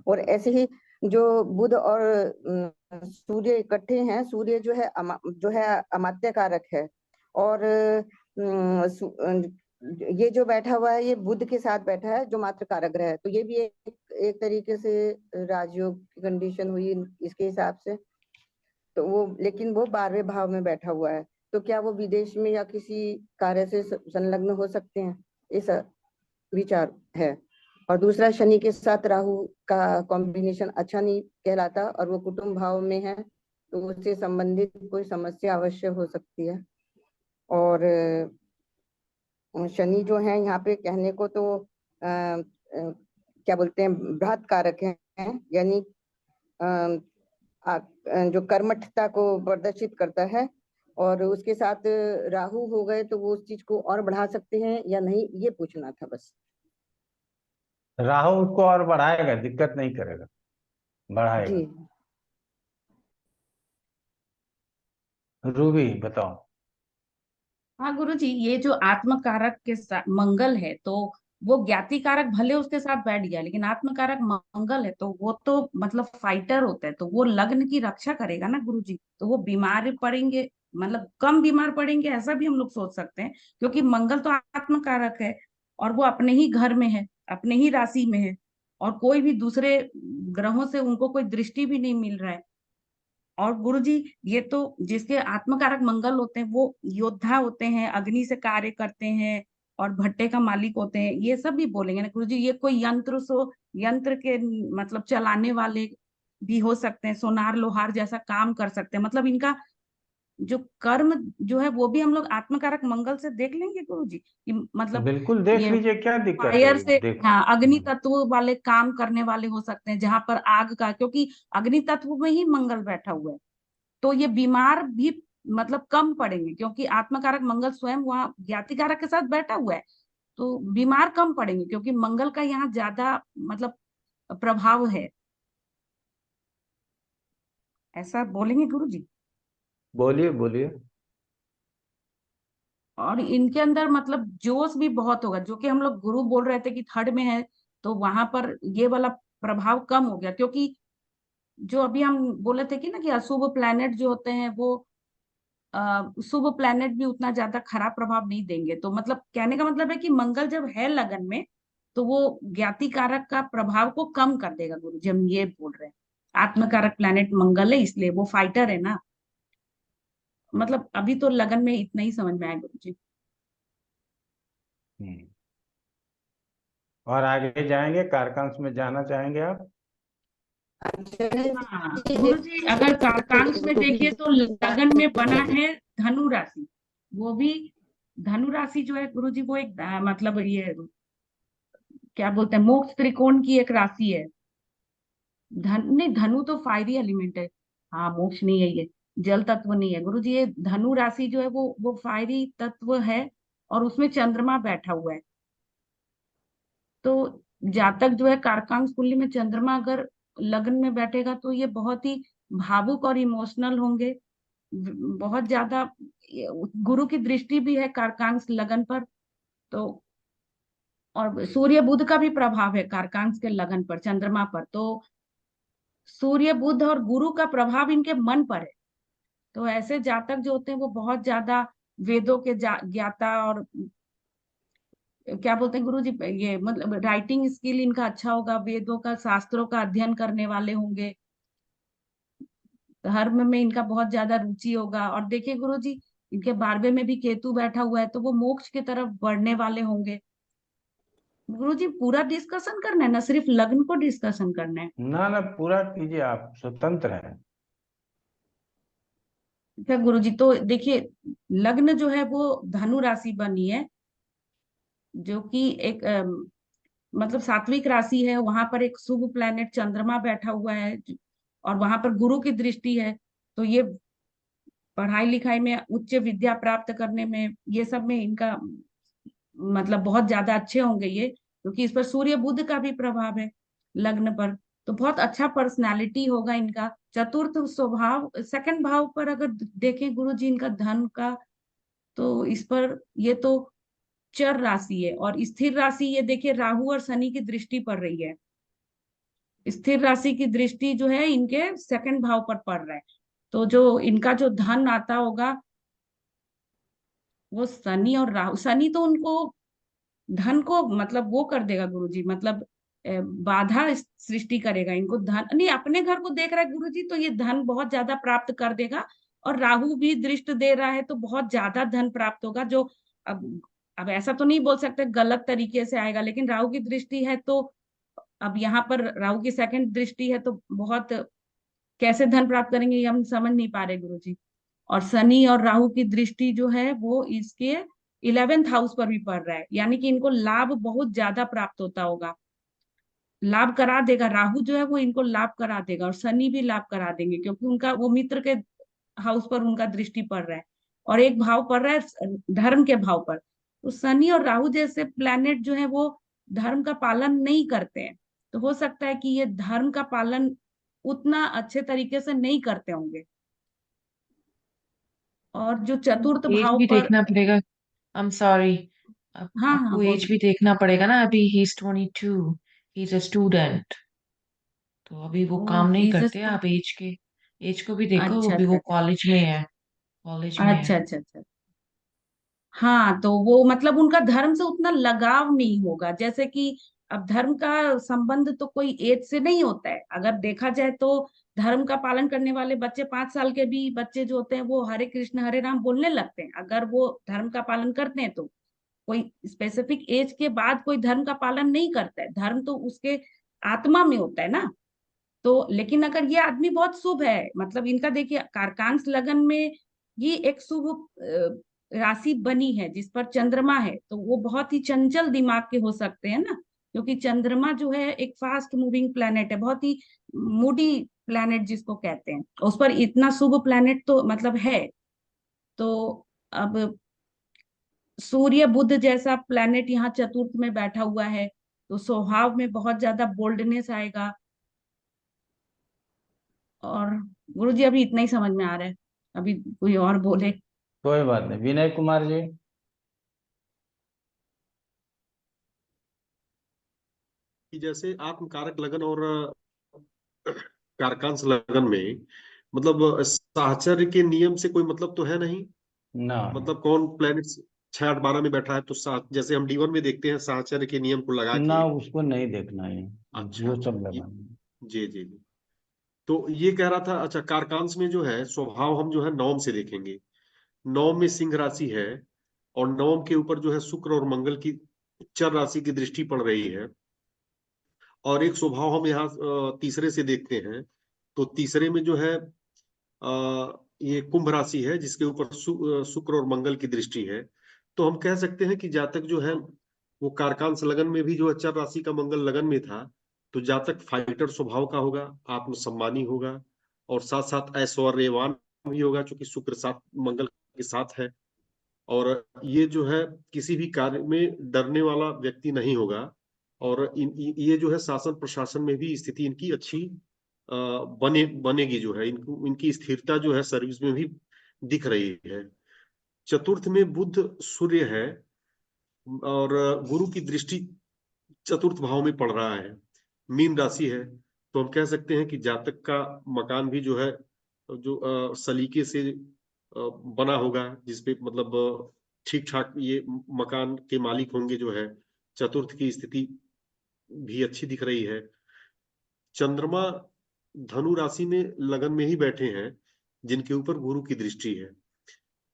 और ऐसे ही जो बुध और सूर्य इकट्ठे हैं, सूर्य जो है अमात्य कारक है, और ये जो बैठा हुआ है ये बुध के साथ बैठा है जो मात्र कारक ग्रह है, तो ये भी एक तरीके से राजयोग की कंडीशन हुई इसके हिसाब से। तो वो, लेकिन वो 12वें भाव में बैठा हुआ है, तो क्या वो विदेश में या किसी कार्य से संलग्न हो सकते हैं, इस विचार है। और दूसरा, शनि के साथ राहु का कॉम्बिनेशन अच्छा नहीं कहलाता, और वो कुटुंब भाव में है, तो उससे संबंधित कोई समस्या अवश्य हो सकती है। और शनि जो है यहाँ पे कहने को तो क्या बोलते हैं, बृहत कारक है, यानी जो कर्मठता को प्रदर्शित करता है, और उसके साथ राहु हो गए तो वो उस चीज को और बढ़ा सकते हैं या नहीं, ये पूछना था बस। राहु उसको और बढ़ाएगा, दिक्कत नहीं करेगा, बढ़ाएगा। जी। रूबी बताओ। हाँ गुरुजी, ये जो आत्म कारक के साथ मंगल है तो वो ज्ञाति कारक भले उसके साथ बैठ गया, लेकिन आत्म कारक मंगल है तो वो तो मतलब फाइटर होता है, तो वो लग्न की रक्षा करेगा ना गुरुजी। तो वो बीमार पड़ेंगे, मतलब कम बीमार पड़ेंगे ऐसा भी हम लोग सोच सकते हैं, क्योंकि मंगल तो आत्म कारक है और वो अपने ही घर में है, अपने ही राशि में है, और कोई भी दूसरे ग्रहों से उनको कोई दृष्टि भी नहीं मिल रहा है। और गुरुजी, ये तो जिसके आत्मकारक मंगल होते हैं वो योद्धा होते हैं, अग्नि से कार्य करते हैं और भट्टे का मालिक होते हैं, ये सब भी बोलेंगे ना गुरुजी। ये कोई यंत्र के मतलब चलाने वाले भी हो सकते हैं, सोनार लोहार जैसा काम कर सकते हैं, मतलब इनका जो कर्म जो है वो भी हम लोग आत्मकारक मंगल से देख लेंगे गुरुजी कि मतलब बिल्कुल देख ये लीजिए, क्या दिक्कत फायर है, से, देख। हाँ, अग्नि तत्व वाले काम करने वाले हो सकते हैं, जहां पर आग का, क्योंकि अग्नि तत्व में ही मंगल बैठा हुआ है, तो ये बीमार भी मतलब कम पड़ेंगे, क्योंकि आत्मकारक मंगल स्वयं वहां ज्ञातिकारक के साथ बैठा हुआ है, तो बीमार कम पड़ेंगे क्योंकि मंगल का यहाँ ज्यादा मतलब प्रभाव है, ऐसा बोलेंगे गुरुजी। बोलिए बोलिए। और इनके अंदर मतलब जोश भी बहुत होगा, जो कि हम लोग गुरु बोल रहे थे कि थर्ड में है, तो वहां पर ये वाला प्रभाव कम हो गया, क्योंकि जो अभी हम बोले थे कि ना कि अशुभ प्लैनेट जो होते हैं वो शुभ प्लैनेट भी उतना ज्यादा खराब प्रभाव नहीं देंगे। तो मतलब कहने का मतलब है कि मंगल जब है लगन में तो वो ज्ञाति कारक का प्रभाव को कम कर देगा गुरु जी, हम ये बोल रहे हैं। आत्मकारक प्लैनेट मंगल है इसलिए वो फाइटर है ना, मतलब अभी तो लगन में इतना ही समझ में आया गुरु जी। हम्म। और आगे जाएंगे, कारकांश में जाना चाहेंगे आप? हाँ गुरु जी, अगर कारकांश में देखिए तो लगन में बना है धनु राशि, वो भी धनु राशि जो है गुरु जी वो एक मतलब ये क्या बोलते हैं, मोक्ष त्रिकोण की एक राशि है। नहीं, धनु तो फायरी एलिमेंट है, हाँ मोक्ष नहीं है ये, जल तत्व नहीं है गुरु जी। ये धनु राशि जो है वो फायरी तत्व है और उसमें चंद्रमा बैठा हुआ है। तो जातक जो है कारकांश कुंडली में चंद्रमा अगर लग्न में बैठेगा तो ये बहुत ही भावुक और इमोशनल होंगे, बहुत ज्यादा। गुरु की दृष्टि भी है कारकांश लगन पर, तो और सूर्य बुध का भी प्रभाव है कारकांश के लगन पर चंद्रमा पर, तो सूर्य बुध और गुरु का प्रभाव इनके मन पर है। तो ऐसे जातक जो होते हैं वो बहुत ज्यादा वेदों के ज्ञाता और क्या बोलते हैं गुरु जी, ये मतलब राइटिंग स्किल इनका अच्छा होगा, वेदों का शास्त्रों का अध्ययन करने वाले होंगे, धर्म में इनका बहुत ज्यादा रुचि होगा। और देखिए गुरु जी, इनके 12वें में भी केतु बैठा हुआ है तो वो मोक्ष की तरफ बढ़ने वाले होंगे। गुरु जी पूरा डिस्कशन करना है ना, सिर्फ लग्न को डिस्कशन करना है? ना ना, पूरा कीजिए, आप स्वतंत्र हैं। क्या गुरु जी, तो देखिए लग्न जो है वो धनु राशि बनी है, जो कि एक मतलब सात्विक राशि है, वहां पर एक शुभ प्लैनेट चंद्रमा बैठा हुआ है और वहां पर गुरु की दृष्टि है। तो ये पढ़ाई लिखाई में, उच्च विद्या प्राप्त करने में, ये सब में इनका मतलब बहुत ज्यादा अच्छे होंगे ये, क्योंकि इस पर सूर्य बुध का भी प्रभाव है लग्न पर। तो बहुत अच्छा पर्सनालिटी होगा इनका। चतुर्थ स्वभाव सेकंड भाव पर अगर देखें गुरु जी इनका धन का, तो इस पर ये तो चर राशि है, और स्थिर राशि ये देखिए राहु और शनि की दृष्टि पड़ रही है। स्थिर राशि की दृष्टि जो है इनके सेकंड भाव पर पड़ रहा है, तो जो इनका जो धन आता होगा वो शनि और राहु, शनि तो उनको धन को मतलब वो कर देगा गुरुजी, मतलब बाधा सृष्टि करेगा इनको, धन नहीं अपने घर को देख रहा है गुरुजी तो ये धन बहुत ज्यादा प्राप्त कर देगा। और राहु भी दृष्टि दे रहा है तो बहुत ज्यादा धन प्राप्त होगा, जो अब ऐसा तो नहीं बोल सकते गलत तरीके से आएगा, लेकिन राहु की दृष्टि है तो अब यहाँ पर राहु की सेकंड दृष्टि है तो बहुत कैसे धन प्राप्त करेंगे ये हम समझ नहीं पा रहे गुरुजी। और शनि और राहु की दृष्टि जो है वो इसके 11th हाउस पर भी पड़ रहा है, यानी कि इनको लाभ बहुत ज्यादा प्राप्त होता होगा, लाभ करा देगा। राहु जो है वो इनको लाभ करा देगा और शनि भी लाभ करा देंगे, क्योंकि उनका वो मित्र के हाउस पर उनका दृष्टि पड़ रहा है। और एक भाव पड़ रहा है धर्म के भाव पर। तो शनि और राहु जैसे प्लैनेट जो है वो धर्म का पालन नहीं करते हैं, तो हो सकता है कि ये धर्म का पालन उतना अच्छे तरीके से नहीं करते होंगे। और जो चतुर्थ एज भाव भी पर, देखना पड़ेगा। आई एम सॉरी, हाँ हाँ आपको एज बोलिए। भी देखना पड़ेगा ना। अभी he is 22, he is a student, तो अभी वो ओ काम नहीं ही करते। जस्ट, आप एज को भी देखो, अच्छा अभी अच्छा वो कॉलेज में है, कॉलेज में है। अच्छा अच्छा अच्छा। हाँ तो वो मतलब उनका धर्म से उतना लगाव नहीं होगा, जैसे कि अब धर्म का संबंध तो कोई एज से नहीं होता है। अगर देखा जाए तो धर्म का पालन करने वाले बच्चे, 5 साल के भी बच्चे जो होते हैं वो हरे कृष्ण हरे राम बोलने लगते हैं, अगर वो धर्म का पालन करते हैं। तो कोई स्पेसिफिक एज के बाद कोई धर्म का पालन नहीं करता है, धर्म तो उसके आत्मा में होता है ना। तो लेकिन अगर ये आदमी बहुत शुभ है, मतलब इनका देखिए कारकांस लगन में ये एक शुभ राशि बनी है जिस पर चंद्रमा है, तो वो बहुत ही चंचल दिमाग के हो सकते हैं ना, क्योंकि चंद्रमा जो है एक फास्ट मूविंग प्लेनेट है, बहुत ही मूडी प्लेनेट जिसको कहते हैं, उस पर इतना शुभ प्लेनेट तो मतलब है। तो अब सूर्य बुध जैसा प्लेनेट यहाँ चतुर्थ में बैठा हुआ है, तो स्वभाव में बहुत ज्यादा बोल्डनेस आएगा। और गुरुजी अभी इतना ही समझ में आ रहा है, अभी कोई और बोले। कोई बात नहीं, विनय कुमार जी। कि जैसे आत्मकारक लगन और कारकांश लगन में मतलब साहचर्य के नियम से कोई मतलब तो है नहीं। ना, मतलब कौन प्लेनेट 6 8 12 में बैठा है तो जैसे हम D1 में देखते हैं साहचर्य के नियम को लगा ना के। उसको नहीं देखना है, अच्छा, वो सब ये लगाना। जी जी जी। तो ये कह रहा था, अच्छा कारकांश में जो है स्वभाव हम जो है नवम से देखेंगे। नवम में सिंह राशि है, और नवम के ऊपर जो है शुक्र और मंगल की उच्चर राशि की दृष्टि पड़ रही है। और एक स्वभाव हम यहाँ तीसरे से देखते हैं, तो तीसरे में जो है ये कुंभ राशि है जिसके ऊपर शुक्र और मंगल की दृष्टि है। तो हम कह सकते हैं कि जातक जो है वो कारकांश लगन में भी जो अचर राशि का मंगल लगन में था, तो जातक फाइटर स्वभाव का होगा, आत्मसम्मानी होगा, और साथ साथ ऐश्वर्यवान भी होगा क्योंकि शुक्र साथ मंगल के साथ है। और ये जो है किसी भी कार्य में डरने वाला व्यक्ति नहीं होगा। और ये जो है शासन प्रशासन में भी स्थिति इनकी अच्छी बनेगी, जो है इनको इनकी स्थिरता जो है सर्विस में भी दिख रही है। चतुर्थ में बुध सूर्य है, और गुरु की दृष्टि चतुर्थ भाव में पड़ रहा है, मीन राशि है। तो हम कह सकते हैं कि जातक का मकान भी जो है जो सलीके से बना होगा, जिसपे मतलब ठीक ठाक ये मकान के मालिक होंगे जो है। चतुर्थ की स्थिति भी अच्छी दिख रही है। चंद्रमा धनु राशि में लगन में ही बैठे हैं जिनके ऊपर गुरु की दृष्टि है।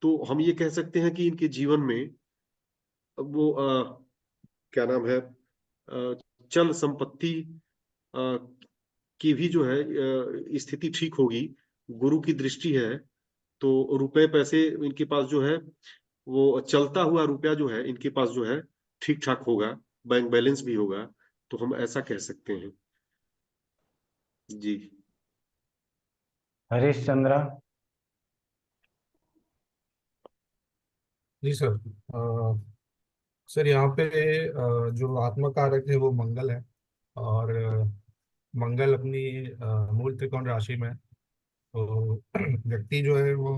तो हम ये कह सकते हैं कि इनके जीवन में वो क्या नाम है चल संपत्ति अ, की भी जो है स्थिति ठीक होगी। गुरु की दृष्टि है, तो रुपए पैसे इनके पास जो है वो चलता हुआ रुपया जो है इनके पास जो है ठीक ठाक होगा, बैंक बैलेंस भी होगा। तो हम ऐसा कह सकते हैं जी। हरीश चंद्रा। जी सर। सर यहाँ पे जो आत्मकारक है वो मंगल है। और मंगल अपनी मूल त्रिकोण राशि में है। तो व्यक्ति जो है वो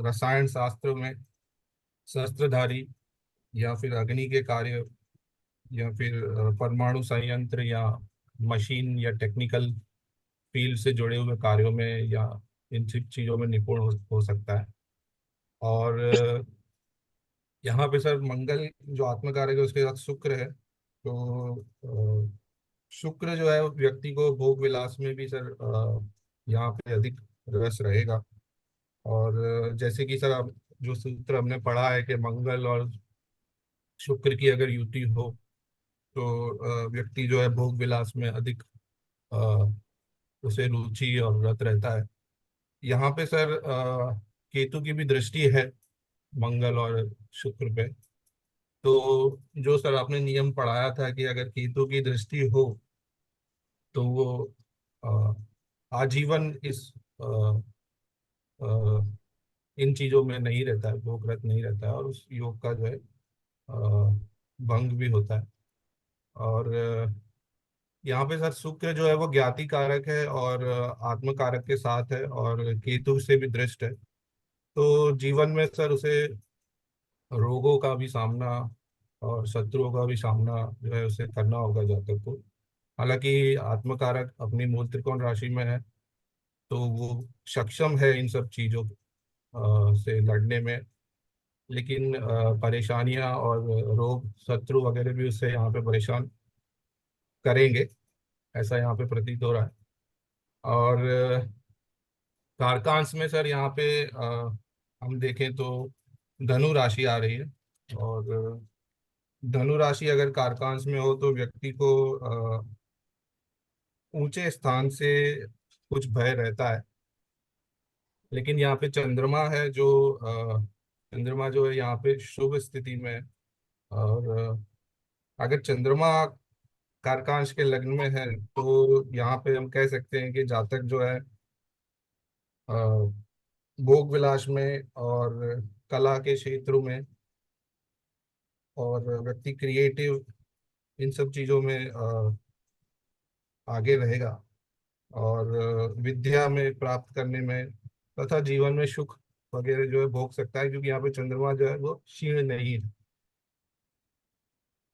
रसायन शास्त्र में शस्त्रधारी, या फिर अग्नि के कार्य, या फिर परमाणु संयंत्र, या मशीन या टेक्निकल फील्ड से जुड़े हुए कार्यों में, या इन सब चीज़ों में निपुण हो सकता है। और यहाँ पे सर मंगल जो आत्मकारक है उसके साथ शुक्र है। तो शुक्र जो है व्यक्ति को भोग विलास में भी सर यहाँ पे अधिक रस रहेगा। और जैसे कि सर आप जो सूत्र हमने पढ़ा है कि मंगल और शुक्र की अगर युति हो तो व्यक्ति जो है भोग विलास में अधिक अ, उसे रुचि और रत रहता है। यहाँ पे सर केतु की भी दृष्टि है मंगल और शुक्र पे। तो जो सर आपने नियम पढ़ाया था कि अगर केतु की दृष्टि हो तो वो अ, आजीवन इस अ, इन चीजों में नहीं रहता है, भोगरत नहीं रहता है, और उस योग का जो है भंग भी होता है। और यहाँ पे सर शुक्र जो है वो ज्ञाति कारक है और आत्म कारक के साथ है, और केतु से भी दृष्ट है। तो जीवन में सर उसे रोगों का भी सामना और शत्रुओं का भी सामना जो है उसे करना होगा जातक को। हालांकि आत्मकारक अपनी मूल त्रिकोण राशि में है, तो वो सक्षम है इन सब चीजों से लड़ने में। लेकिन परेशानियां और रोग शत्रु वगैरह भी उससे यहाँ पे परेशान करेंगे, ऐसा यहाँ पे प्रतीत हो रहा है। और कारकांश में सर यहाँ पे हम देखें तो धनु राशि आ रही है, और धनु राशि अगर कारकांश में हो तो व्यक्ति को ऊंचे स्थान से कुछ भय रहता है। लेकिन यहाँ पे चंद्रमा है, जो चंद्रमा जो है यहाँ पे शुभ स्थिति में है। और अगर चंद्रमा कारकांश के लग्न में है तो यहाँ पे हम कह सकते हैं कि जातक जो है अ, भोग विलास में और कला के क्षेत्र में, और व्यक्ति क्रिएटिव इन सब चीजों में आगे रहेगा, और विद्या में प्राप्त करने में तथा जीवन में सुख वगैरह जो है भोग सकता है, क्योंकि यहाँ पे चंद्रमा जो है वो क्षीण नहीं है।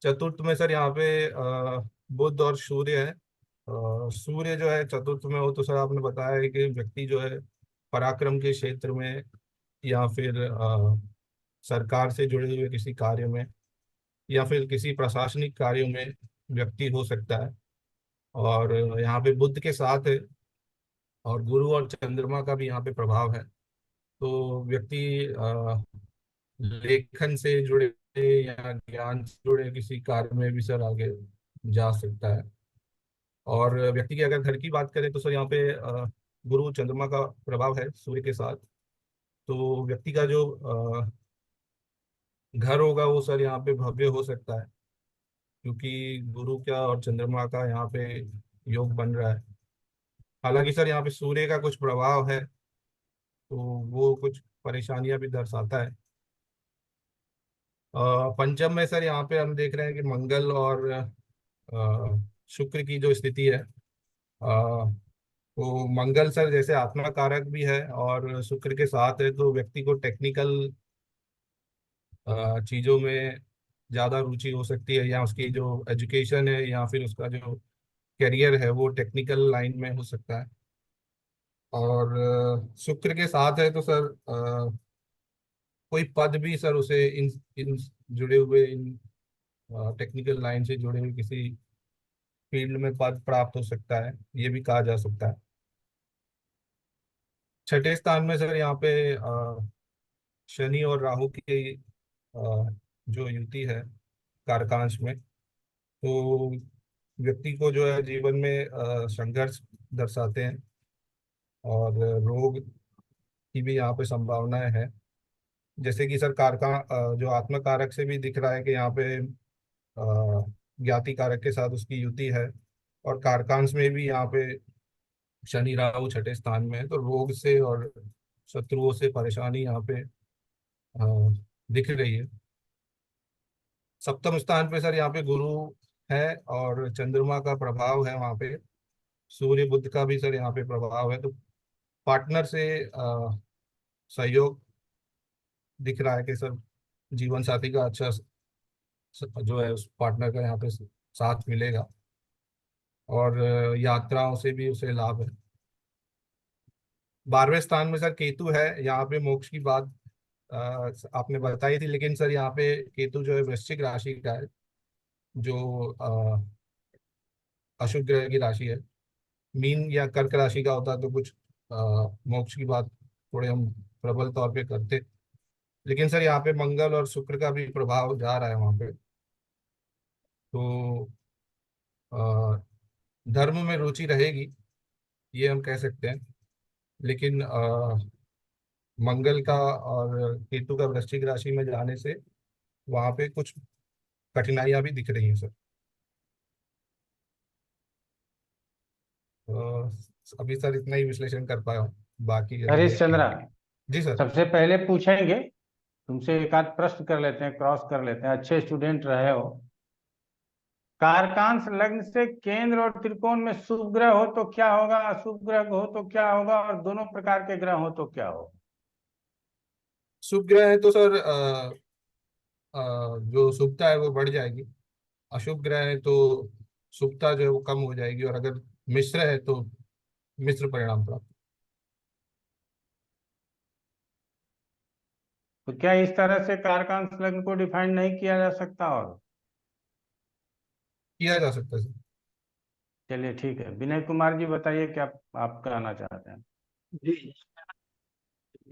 चतुर्थ में सर यहाँ पे बुध और सूर्य है। सूर्य जो है चतुर्थ में हो तो सर आपने बताया है कि व्यक्ति जो है पराक्रम के क्षेत्र में या फिर सरकार से जुड़े हुए किसी कार्य में या फिर किसी प्रशासनिक कार्यों में व्यक्ति हो सकता है। और यहाँ पे बुध के साथ है, और गुरु और चंद्रमा का भी यहाँ पे प्रभाव है। तो व्यक्ति लेखन से जुड़े या ज्ञान से जुड़े किसी कार्य में भी सर आगे जा सकता है। और व्यक्ति की अगर घर की बात करें तो सर यहाँ पे गुरु चंद्रमा का प्रभाव है सूर्य के साथ। तो व्यक्ति का जो घर होगा वो सर यहाँ पे भव्य हो सकता है, क्योंकि गुरु का और चंद्रमा का यहाँ पे योग बन रहा है। हालांकि सर यहाँ पे सूर्य का कुछ प्रभाव है, तो वो कुछ परेशानियां भी दर्शाता है। पंचम में सर यहाँ पे हम देख रहे हैं कि मंगल और शुक्र की जो स्थिति है, वो मंगल सर जैसे आत्मा कारक भी है और शुक्र के साथ है, तो व्यक्ति को टेक्निकल चीजों में ज्यादा रुचि हो सकती है, या उसकी जो एजुकेशन है या फिर उसका जो करियर है वो टेक्निकल लाइन में हो सकता है। और शुक्र के साथ है तो सर कोई पद भी सर उसे इन इन जुड़े हुए इन टेक्निकल लाइन से जुड़े हुए किसी फील्ड में पद प्राप्त हो सकता है, ये भी कहा जा सकता है। छठे स्थान में सर यहाँ पे शनि और राहु की जो युति है कारकांश में, तो व्यक्ति को जो है जीवन में संघर्ष दर्शाते हैं, और रोग की भी यहाँ पे संभावनाएं हैं। जैसे कि सर जो आत्म कारक से भी दिख रहा है कि यहाँ पे ज्ञाति कारक के साथ उसकी युति है, और कारकांश में भी यहाँ पे शनि राहु छठे स्थान में है, तो रोग से और शत्रुओं से परेशानी यहाँ पे दिख रही है। सप्तम स्थान पे सर यहाँ पे गुरु है और चंद्रमा का प्रभाव है, वहाँ पे सूर्य बुध का भी सर यहाँ पे प्रभाव है। तो पार्टनर से सहयोग दिख रहा है कि सर जीवन साथी का अच्छा जो है उस पार्टनर का यहाँ पे साथ मिलेगा, और यात्राओं से भी उसे लाभ है। 12वें स्थान में सर केतु है, यहाँ पे मोक्ष की बात आपने बताई थी, लेकिन सर यहाँ पे केतु जो है वृश्चिक राशि का है, जो अशुभ ग्रह की राशि है। मीन या कर्क राशि का होता तो कुछ मोक्ष की बात थोड़े हम प्रबल तौर पे करते, लेकिन सर यहाँ पे मंगल और शुक्र का भी प्रभाव जा रहा है वहाँ पे। तो धर्म में रुचि रहेगी, ये हम कह सकते हैं। लेकिन मंगल का और केतु का वृश्चिक राशि में जाने से वहाँ पे कुछ कठिनाइयां भी दिख रही हैं सर। अभी सर इतना ही विश्लेषण कर पाया हूँ, बाकी अगर हरीश चंद्रा, जी सर। सबसे पहले पूछेंगे तुमसे, एक आध प्रश्न कर लेते हैं, क्रॉस कर लेते हैं, अच्छे स्टूडेंट रहे हो। कारकांश लग्न से केंद्र और त्रिकोण में शुभ ग्रह हो तो क्या होगा, अशुभ ग्रह हो तो क्या होगा, और दोनों प्रकार के ग्रह हो तो क्या होगा? शुभ ग्रह है तो सर जो शुभता है वो बढ़ जाएगी। अशुभ ग्रह है तो शुभता जो है वो कम हो जाएगी, और अगर मिश्र है तो मिश्र परिणाम प्राप्त तो क्या इस तरह से कारकांश लग्न को डिफाइन नहीं किया जा सकता? और किया जा सकता है सर। चलिए ठीक है, विनय कुमार जी बताइए क्या आप कहना चाहते हैं? जी,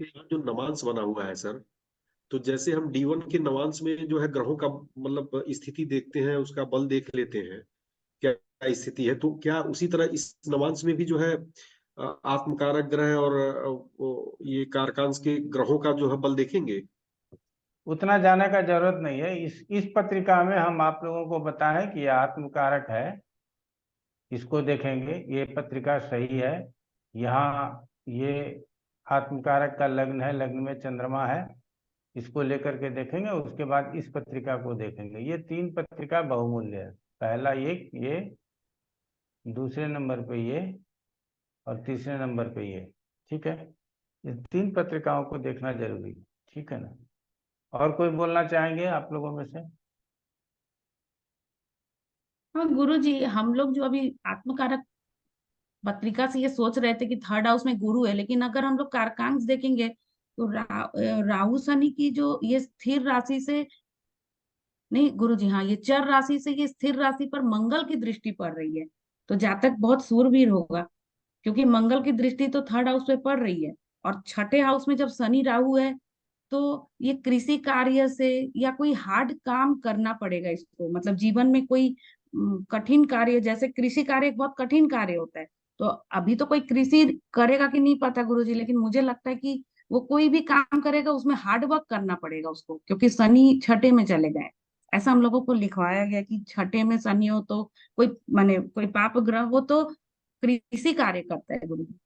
यहाँ जो नवांश बना हुआ है सर, तो जैसे हम D1 के नवांश में जो है ग्रहों का मतलब स्थिति देखते हैं, उसका बल देख लेते हैं क्या स्थिति है, तो क्या उसी तरह इस नवांश में भी जो है आत्मकारक ग्रह और ये कारकांश के ग्रहों का जो है बल देखेंगे? उतना जाने का जरूरत नहीं है। इस पत्रिका में हम आप लोगों को बताएं कि ये आत्मकारक है, इसको देखेंगे, ये पत्रिका सही है। यहाँ ये आत्मकारक का लग्न है, लग्न में चंद्रमा है, इसको लेकर के देखेंगे, उसके बाद इस पत्रिका को देखेंगे। ये 3 पत्रिका बहुमूल्य है। पहला ये दूसरे नंबर पे ये, और तीसरे नंबर पे ये। ठीक है, इस 3 पत्रिकाओं को देखना जरूरी है। ठीक है ना? और कोई बोलना चाहेंगे आप लोगों में से? हाँ गुरु जी, हम लोग जो अभी आत्मकारक पत्रिका से ये सोच रहे थे कि थर्ड हाउस में गुरु है, लेकिन अगर हम लोग कारकांश देखेंगे तो राहु शनि की जो ये स्थिर राशि से, नहीं गुरु जी, हाँ ये चर राशि से ये स्थिर राशि पर मंगल की दृष्टि पड़ रही है, तो जातक बहुत सूरवीर होगा, क्योंकि मंगल की दृष्टि तो थर्ड हाउस पे पड़ रही है। और छठे हाउस में जब शनि राहु है तो ये कृषि कार्य से या कोई हार्ड काम करना पड़ेगा इसको, मतलब जीवन में कोई कठिन कार्य, जैसे कृषि कार्य एक बहुत कठिन कार्य होता है। तो अभी तो कोई कृषि करेगा कि नहीं पता गुरुजी, लेकिन मुझे लगता है कि वो कोई भी काम करेगा उसमें हार्ड वर्क करना पड़ेगा उसको, क्योंकि शनि छठे में चले गए। ऐसा हम लोगों को लिखवाया गया कि छठे में शनि हो तो कोई माने कोई पाप ग्रह हो तो कृषि कार्य करता है गुरु जी।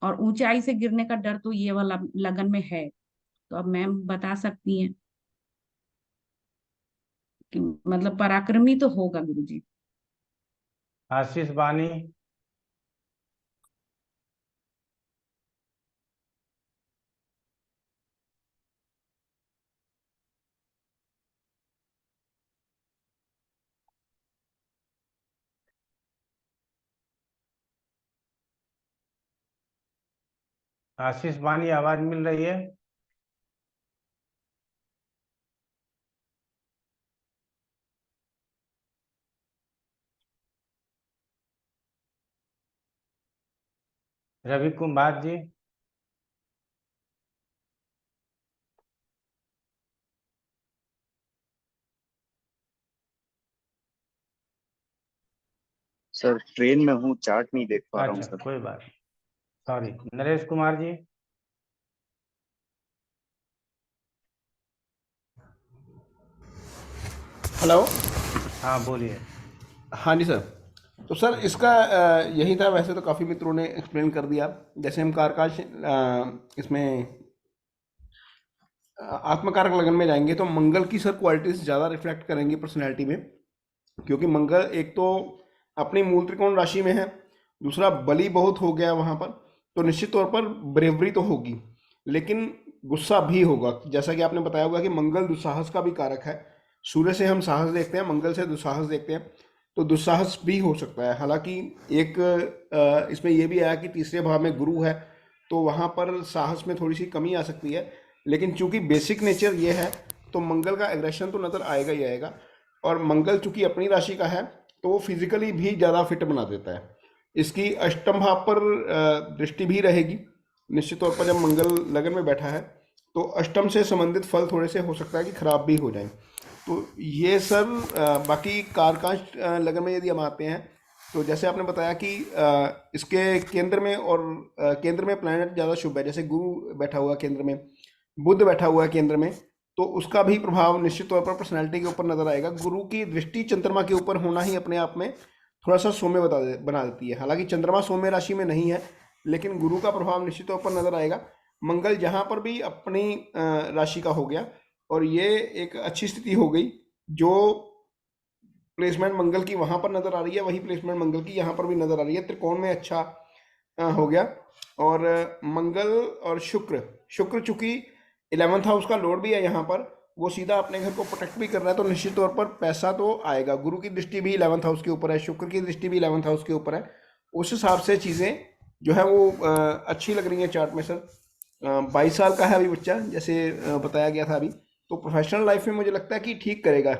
और ऊंचाई से गिरने का डर तो ये वाला लगन में है। तो अब मैम बता सकती हैं कि मतलब पराक्रमी तो होगा गुरुजी। आशीष बानी। आशीष बानी, आवाज मिल रही है? रवि कुमार जी। सर ट्रेन में हूँ, चार्ट नहीं देख पा रहा हूँ अच्छा सर। कोई बात, सॉरी। नरेश कुमार जी। हेलो। हाँ बोलिए। हाँ जी सर। तो सर इसका यही था, वैसे तो काफ़ी मित्रों ने एक्सप्लेन कर दिया। जैसे हम कारकाश इसमें आत्मकारक लगन में जाएंगे तो मंगल की सर क्वालिटीज ज़्यादा रिफ्लेक्ट करेंगी पर्सनैलिटी में, क्योंकि मंगल एक तो अपनी मूल त्रिकोण राशि में है, दूसरा बली बहुत हो गया वहाँ पर, तो निश्चित तौर पर ब्रेवरी तो होगी, लेकिन गुस्सा भी होगा। जैसा कि आपने बताया होगा कि मंगल दुस्साहस का भी कारक है। सूर्य से हम साहस देखते हैं, मंगल से दुस्साहस देखते हैं, तो दुस्साहस भी हो सकता है। हालांकि एक इसमें यह भी आया कि तीसरे भाव में गुरु है, तो वहाँ पर साहस में थोड़ी सी कमी आ सकती है, लेकिन चूंकि बेसिक नेचर ये है तो मंगल का एग्रेशन तो नजर आएगा ही आएगा। और मंगल चूंकि अपनी राशि का है तो वो फिजिकली भी ज़्यादा फिट बना देता है। इसकी अष्टम भाव पर दृष्टि भी रहेगी। निश्चित तौर पर जब मंगल लगन में बैठा है तो अष्टम से संबंधित फल थोड़े से हो सकता है कि खराब भी हो जाएं। तो ये सर बाकी कारकांश लगन में यदि हम आते हैं तो जैसे आपने बताया कि इसके केंद्र में और केंद्र में प्लैनेट ज़्यादा शुभ है, जैसे गुरु बैठा हुआ केंद्र में, बुध बैठा हुआ है केंद्र में, तो उसका भी प्रभाव निश्चित तौर पर पर्सनैलिटी के ऊपर नजर आएगा। गुरु की दृष्टि चंद्रमा के ऊपर होना ही अपने आप में थोड़ा सा सौम्य बना देती है। हालांकि चंद्रमा सौम्य राशि में नहीं है, लेकिन गुरु का प्रभाव निश्चित तौर पर नजर आएगा। मंगल जहां पर भी अपनी राशि का हो गया, और ये एक अच्छी स्थिति हो गई। जो प्लेसमेंट मंगल की वहां पर नजर आ रही है, वही प्लेसमेंट मंगल की यहाँ पर भी नजर आ रही है। त्रिकोण में अच्छा हो गया। और मंगल और शुक्र, शुक्र चूंकि 11th हाउस का लॉर्ड भी है यहाँ पर, वो सीधा अपने घर को प्रोटेक्ट भी कर रहा है, तो निश्चित तौर पर पैसा तो आएगा। गुरु की दृष्टि भी 11th हाउस के ऊपर है, शुक्र की दृष्टि भी 11th हाउस के ऊपर है। उस हिसाब से चीज़ें जो है वो अच्छी लग रही हैं चार्ट में सर। 22 साल का है अभी बच्चा, जैसे बताया गया था अभी, तो प्रोफेशनल लाइफ में मुझे लगता है कि ठीक करेगा।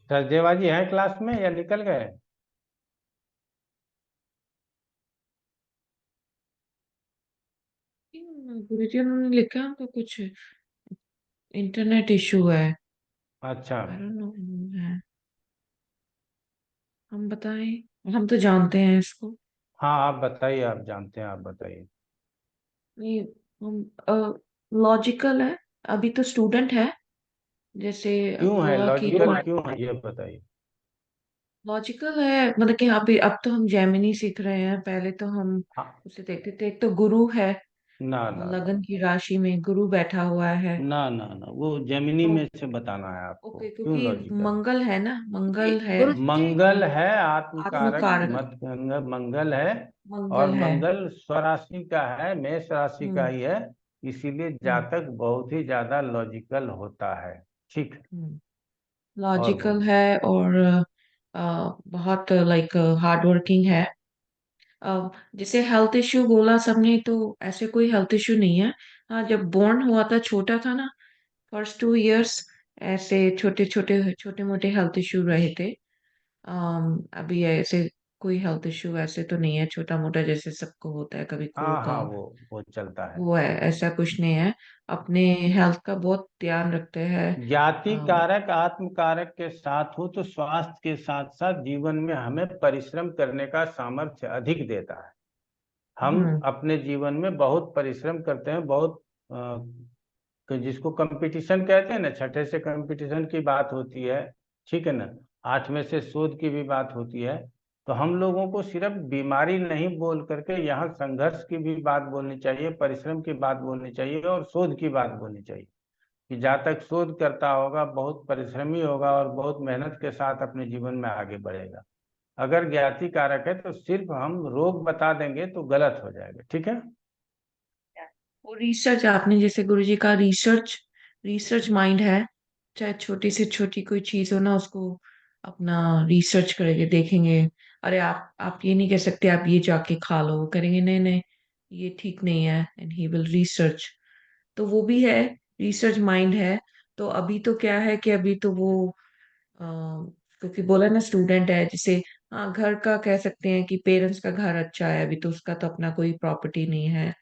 सरदेवा जी हैं क्लास में या निकल गए? गुरुजी उन्होंने लिखा तो कुछ इंटरनेट इशू है। अच्छा, I don't know, है। हम बताएं, हम तो जानते हैं इसको। हाँ आप बताइए, आप जानते हैं, आप बताइए। नहीं, हम लॉजिकल है, अभी तो स्टूडेंट है, जैसे क्यों है बोला कि लॉजिकल, क्यों है ये बताइए। लॉजिकल है, मतलब कि यहाँ पे अब तो हम जेमिनी सीख रहे हैं, पहले तो हम हाँ, उसे देखते थे। एक तो गुरु है, ना ना ना लगन की राशि में गुरु बैठा हुआ है, ना ना ना, वो जेमिनी तो में से बताना है आपको, ओके, क्यों क्योंकि लॉजिकल। मंगल है ना, मंगल है, मंगल है आत्मकारक, आत्मकारक मत मंगल है, और मंगल है। मंगल स्वराशि का है, मेष राशि का हम्म ही है, इसीलिए हम्म जातक बहुत ही ज्यादा लॉजिकल होता है। ठीक, और लॉजिकल बोलिए। है, और बहुत लाइक हार्ड वर्किंग है। जैसे हेल्थ इश्यू बोला सबने, तो ऐसे कोई हेल्थ इश्यू नहीं है। हाँ, जब बोर्न हुआ था, छोटा था ना, फर्स्ट 2 इयर्स ऐसे छोटे छोटे छोटे मोटे हेल्थ इश्यू रहे थे। अभी ऐसे कोई हेल्थ इश्यू ऐसे तो नहीं है, छोटा मोटा जैसे सबको होता है, कभी कोल्ड हाँ हाँ, कॉफ, वो चलता है। वो है, ऐसा कुछ नहीं है। अपने हेल्थ का बहुत ध्यान रखते हैं। ज्ञाति अम, कारक आत्म कारक के साथ हो तो स्वास्थ्य के साथ साथ जीवन में हमें परिश्रम करने का सामर्थ्य अधिक देता है। हम हम्म अपने जीवन में बहुत परिश्रम करते हैं, बहुत जिसको कंपटीशन कहते हैं ना, छठे से कंपटीशन की बात होती है, ठीक है ना, 8वें से शोध की भी बात होती है। तो हम लोगों को सिर्फ बीमारी नहीं बोल करके यहाँ संघर्ष की भी बात बोलनी चाहिए, परिश्रम की बात बोलनी चाहिए, और शोध की बात बोलनी चाहिए। कि जहाँ तक शोध करता होगा, बहुत परिश्रमी होगा और बहुत मेहनत के साथ अपने जीवन में आगे बढ़ेगा। अगर ज्ञाति कारक है तो सिर्फ हम रोग बता देंगे तो गलत हो जाएगा। ठीक है। वो रिसर्च, आपने जैसे गुरुजी का रिसर्च, रिसर्च माइंड है। चाहे छोटी से छोटी कोई चीज हो ना, उसको अपना रिसर्च करेंगे, देखेंगे। अरे आप ये नहीं कह सकते आप ये जाके खा लो, वो करेंगे नहीं नहीं, ये ठीक नहीं है, एंड ही विल रिसर्च। तो वो भी है, रिसर्च माइंड है। तो अभी तो क्या है कि अभी तो वो क्योंकि बोला ना स्टूडेंट है, जैसे हाँ, घर का कह सकते हैं कि पेरेंट्स का घर अच्छा है, अभी तो उसका तो अपना कोई प्रॉपर्टी नहीं है,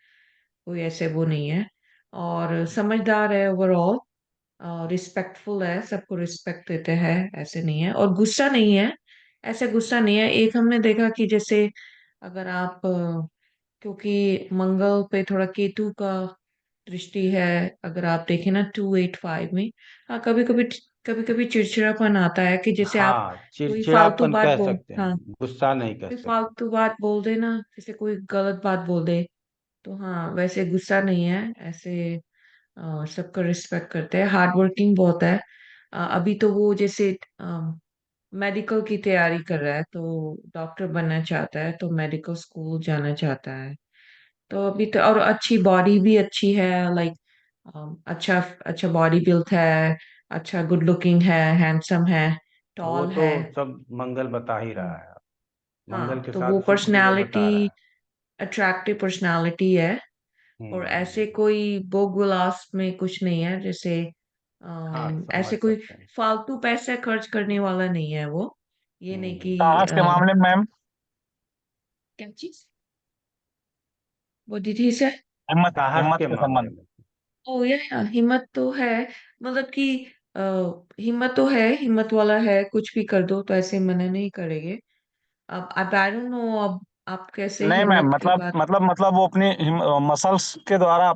कोई ऐसे वो नहीं है। और समझदार है ओवरऑल, रिस्पेक्टफुल है, सबको रिस्पेक्ट देते हैं, ऐसे नहीं है। और गुस्सा नहीं है, ऐसे गुस्सा नहीं है। एक हमने देखा कि जैसे अगर आप क्योंकि मंगल पे थोड़ा केतु का दृष्टि है, अगर आप देखें ना 285 में, हाँ, कभी कभी चिड़चिड़ापन आता है कि जैसे आप हाँ, कोई फालतू चिड़चिड़ापन बात कह बोल, सकते हाँ, हैं, गुस्सा नहीं कह कोई सकते। फालतू बात बोल दे ना, जैसे कोई गलत बात बोल दे, तो हाँ, वैसे गुस्सा नहीं है, ऐसे सबका रिस्पेक्ट करते हैं, हार्ड वर्किंग बहुत है। अभी तो वो जैसे मेडिकल की तैयारी कर रहा है, तो डॉक्टर बनना चाहता है, तो मेडिकल स्कूल जाना चाहता है। तो अभी तो, और अच्छी बॉडी भी अच्छी है, लाइक अच्छा अच्छा बॉडी बिल्ड है, अच्छा गुड लुकिंग है, हैंडसम है, वो टॉल तो है। सब मंगल बता ही हम्म, रहा है। मंगल हाँ, के तो वो साथ शुक्र भी ये पर्सनालिटी, बता रहा है। अट्रैक्टिव पर्सनालिटी है। और ऐसे हम्म। कोई भोग विलास में कुछ नहीं है, जैसे हाँ, समझ ऐसे कोई सकते हैं। फालतू पैसे खर्च करने वाला नहीं है वो। ये नहीं कि साहस के मामले में मैम, क्या चीज, वो दीदी से, हिम्मत साहस हिम्मत के के मामले संबंध। में। ओ या हिम्मत तो है, मतलब कि अ, हिम्मत तो है, हिम्मत वाला है, कुछ भी कर दो तो ऐसे मना नहीं करेंगे। अब आई डोंट नो, अब आप कैसे नहीं मैम, हिम्मत की मतलब बात। मतलब वो अपनी मसल्स के द्वारा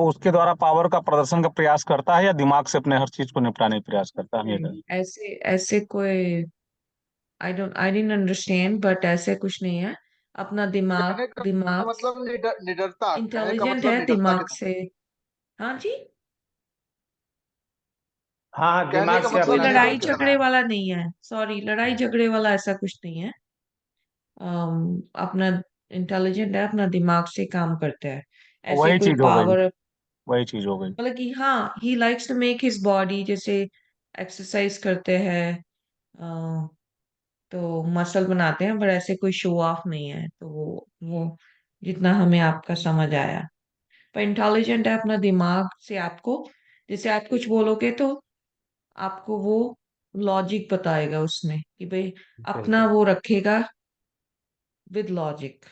उसके द्वारा पावर का प्रदर्शन का प्रयास करता है, या दिमाग से अपने हर चीज को निपटाने का प्रयास करता है, ये नहीं, कहें। ऐसे ऐसे कोई, आई डिडंट अंडरस्टैंड, बट ऐसे कुछ नहीं है। अपना कहने का दिमाग मतलब निडरता, कहने का इंटेलिजेंट मतलब है निडरता दिमाग के साथ। से। हाँ जी, हाँ हाँ, कहने दिमाग का से कोई मतलब अपना निडर लड़ाई काम के करना साथ। झगड़े है। वाला नहीं है, सॉरी, लड़ाई झगड़े वाला ऐसा कुछ नहीं है। अपना इंटेलिजेंट है, अपना दिमाग से काम करता है, ऐसे वही कोई चीज हो गई, पावर। वही चीज हो गई। मतलब कि हाँ, he likes to make his body, जैसे एक्सरसाइज करते हैं तो मसल बनाते हैं, पर ऐसे कोई शो ऑफ नहीं है। तो वो जितना हमें आपका समझ आया। पर इंटेलिजेंट है अपना दिमाग से, आपको जैसे आप कुछ बोलोगे तो आपको वो लॉजिक बताएगा उसमें, कि भाई अपना बिल्कुल वो रखेगा विद लॉजिक।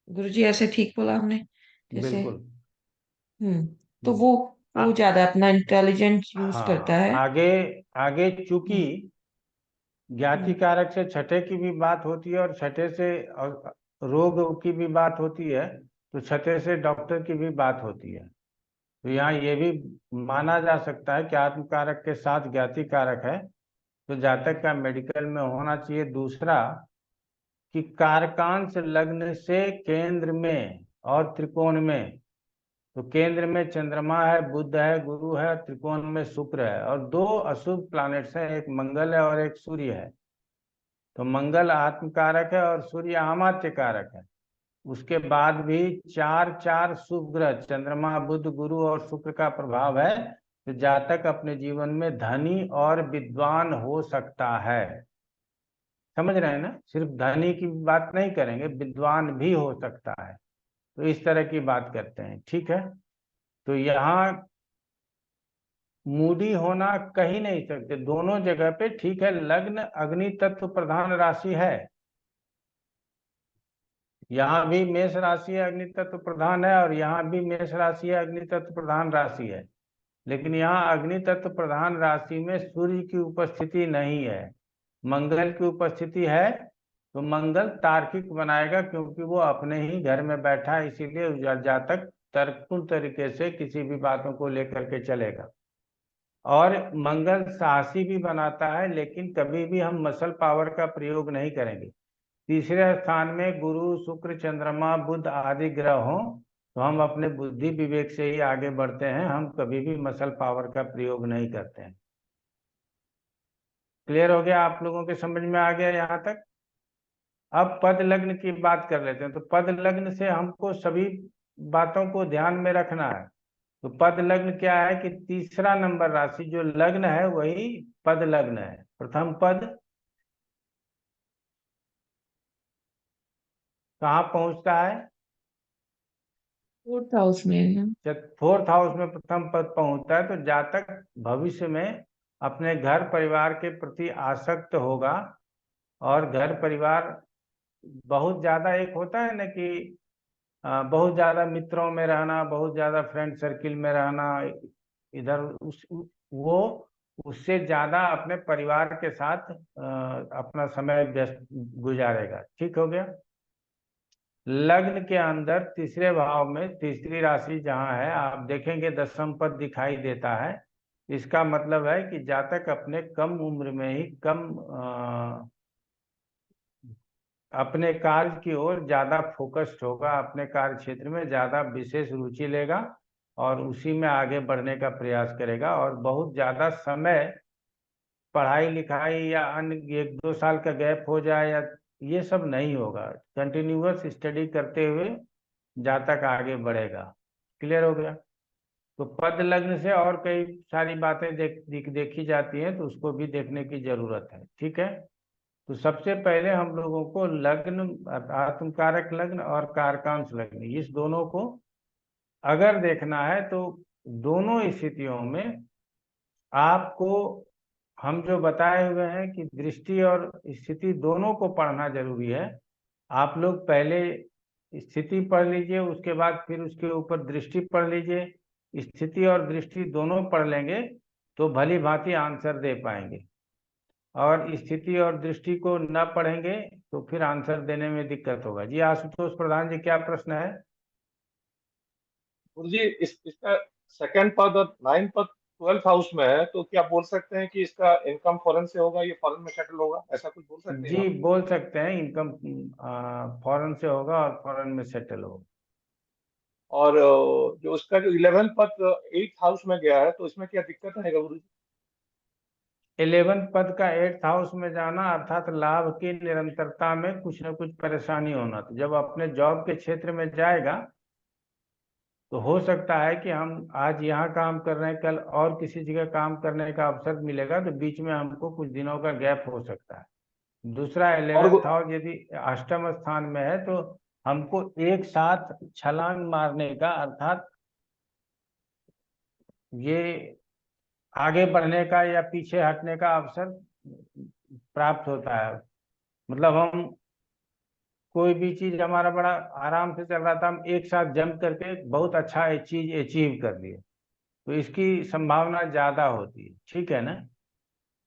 गुरुजी ऐसे ठीक बोला हमने? जैसे बिल्कुल। तो हम्म। वो ज्यादा अपना इंटेलिजेंट यूज करता हाँ, है। आगे आगे चूंकि हम्म ज्ञाति हम्म कारक से छठे की भी बात होती है और छठे से रोग की भी बात होती है, तो छठे से डॉक्टर की भी बात होती है। तो यहाँ ये भी माना जा सकता है कि आत्म कारक के साथ ज्ञाति कारक है, तो जातक का मेडिकल में होना चाहिए। दूसरा कि कारकांश लग्न से केंद्र में और त्रिकोण में, तो केंद्र में चंद्रमा है, बुध है, गुरु है, त्रिकोण में शुक्र है, और दो अशुभ प्लैनेट्स हैं, एक मंगल है और एक सूर्य है। तो मंगल आत्म कारक है और सूर्य अमात्य कारक है। उसके बाद भी चार चार शुभ ग्रह, चंद्रमा, बुध, गुरु और शुक्र का प्रभाव है, तो जातक अपने जीवन में धनी और विद्वान हो सकता है। समझ रहे हैं ना, सिर्फ धनी की बात नहीं करेंगे, विद्वान भी हो सकता है। तो इस तरह की बात करते हैं, ठीक है। तो यहाँ मूडी होना कहीं नहीं सकते, दोनों जगह पे ठीक है। लग्न अग्नि तत्व प्रधान राशि है, यहाँ भी मेष राशि है, अग्नि तत्व प्रधान है, और यहाँ भी मेष राशि है, अग्नि तत्व प्रधान राशि है। लेकिन यहाँ अग्नि तत्व प्रधान राशि में सूर्य की उपस्थिति नहीं है, मंगल की उपस्थिति है। तो मंगल तार्किक बनाएगा, क्योंकि वो अपने ही घर में बैठा है, इसीलिए जातक तर्कपूर्ण तरीके से किसी भी बातों को लेकर के चलेगा। और मंगल साहसी भी बनाता है, लेकिन कभी भी हम मसल पावर का प्रयोग नहीं करेंगे। तीसरे स्थान में गुरु, शुक्र, चंद्रमा, बुध आदि ग्रह हों तो हम अपने बुद्धि विवेक से ही आगे बढ़ते हैं, हम कभी भी मसल पावर का प्रयोग नहीं करते हैं। क्लियर हो गया? आप लोगों के समझ में आ गया यहाँ तक? अब पद लग्न की बात कर लेते हैं। तो पद लग्न से हमको सभी बातों को ध्यान में रखना है। तो पद लग्न क्या है कि तीसरा नंबर राशि जो लग्न है वही पद लग्न है। प्रथम पद कहाँ पहुंचता है? फोर्थ हाउस में। जब फोर्थ हाउस में प्रथम पद पहुंचता है, तो जातक भविष्य में अपने घर परिवार के प्रति आसक्त होगा। और घर परिवार बहुत ज्यादा, एक होता है ना कि बहुत ज्यादा मित्रों में रहना, बहुत ज्यादा फ्रेंड सर्किल में रहना, इधर वो उससे ज्यादा अपने परिवार के साथ अपना समय व्यस्त गुजारेगा। ठीक हो गया? लग्न के अंदर तीसरे भाव में तीसरी राशि जहां है, आप देखेंगे दसम पद दिखाई देता है। इसका मतलब है कि जातक अपने कम उम्र में ही अपने कार्य की ओर ज्यादा फोकस्ड होगा, अपने कार्य क्षेत्र में ज्यादा विशेष रुचि लेगा और उसी में आगे बढ़ने का प्रयास करेगा। और बहुत ज्यादा समय पढ़ाई लिखाई या अन्य 1-2 साल का गैप हो जाए या ये सब नहीं होगा, कंटिन्यूअस स्टडी करते हुए जातक आगे बढ़ेगा। क्लियर हो गया? तो पद लग्न से और कई सारी बातें देखी जाती हैं, तो उसको भी देखने की जरूरत है। ठीक है? तो सबसे पहले हम लोगों को लग्न, आत्मकारक लग्न और कारकांश लग्न, इस दोनों को अगर देखना है तो दोनों स्थितियों में आपको हम जो बताए हुए हैं कि दृष्टि और स्थिति दोनों को पढ़ना जरूरी है। आप लोग पहले स्थिति पढ़ लीजिए, उसके बाद फिर उसके ऊपर दृष्टि पढ़ लीजिए। स्थिति और दृष्टि दोनों पढ़ लेंगे तो भली भांति आंसर दे पाएंगे। और स्थिति और दृष्टि को न पढ़ेंगे तो फिर आंसर देने में दिक्कत होगा। जी आशुतोष प्रधान जी, क्या प्रश्न है? गुरुजी इसका सेकंड पद और 9 पद 12th हाउस में है, तो क्या बोल सकते हैं कि इसका इनकम फॉरेन से होगा, ये फॉरेन में सेटल होगा, ऐसा कुछ बोल सकते हैं जी, आप? बोल सकते हैं इनकम फॉरेन से होगा और फॉरेन में सेटल होगा। और जो उसका जो 11th पद 8th हाउस में गया है, तो इसमें क्या दिक्कत आएगा गुरु जी? 11th पद का 8th हाउस में जाना अर्थात लाभ की निरंतरता में कुछ न कुछ परेशानी होना। तो जब अपने जॉब के क्षेत्र में जाएगा तो हो सकता है कि हम आज यहाँ काम कर रहे हैं, कल और किसी जगह काम करने का अवसर मिलेगा, तो बीच में हमको कुछ दिनों का गैप हो सकता है। दूसरा, और 11th हाउस यदि अष्टम स्थान में है तो हमको एक साथ छलांग मारने का अर्थात ये आगे बढ़ने का या पीछे हटने का अवसर प्राप्त होता है। मतलब हम कोई भी चीज हमारा बड़ा आराम से चल रहा था, हम एक साथ जंप करके बहुत अच्छा चीज अचीव कर लिए, तो इसकी संभावना ज्यादा होती है। ठीक है ना।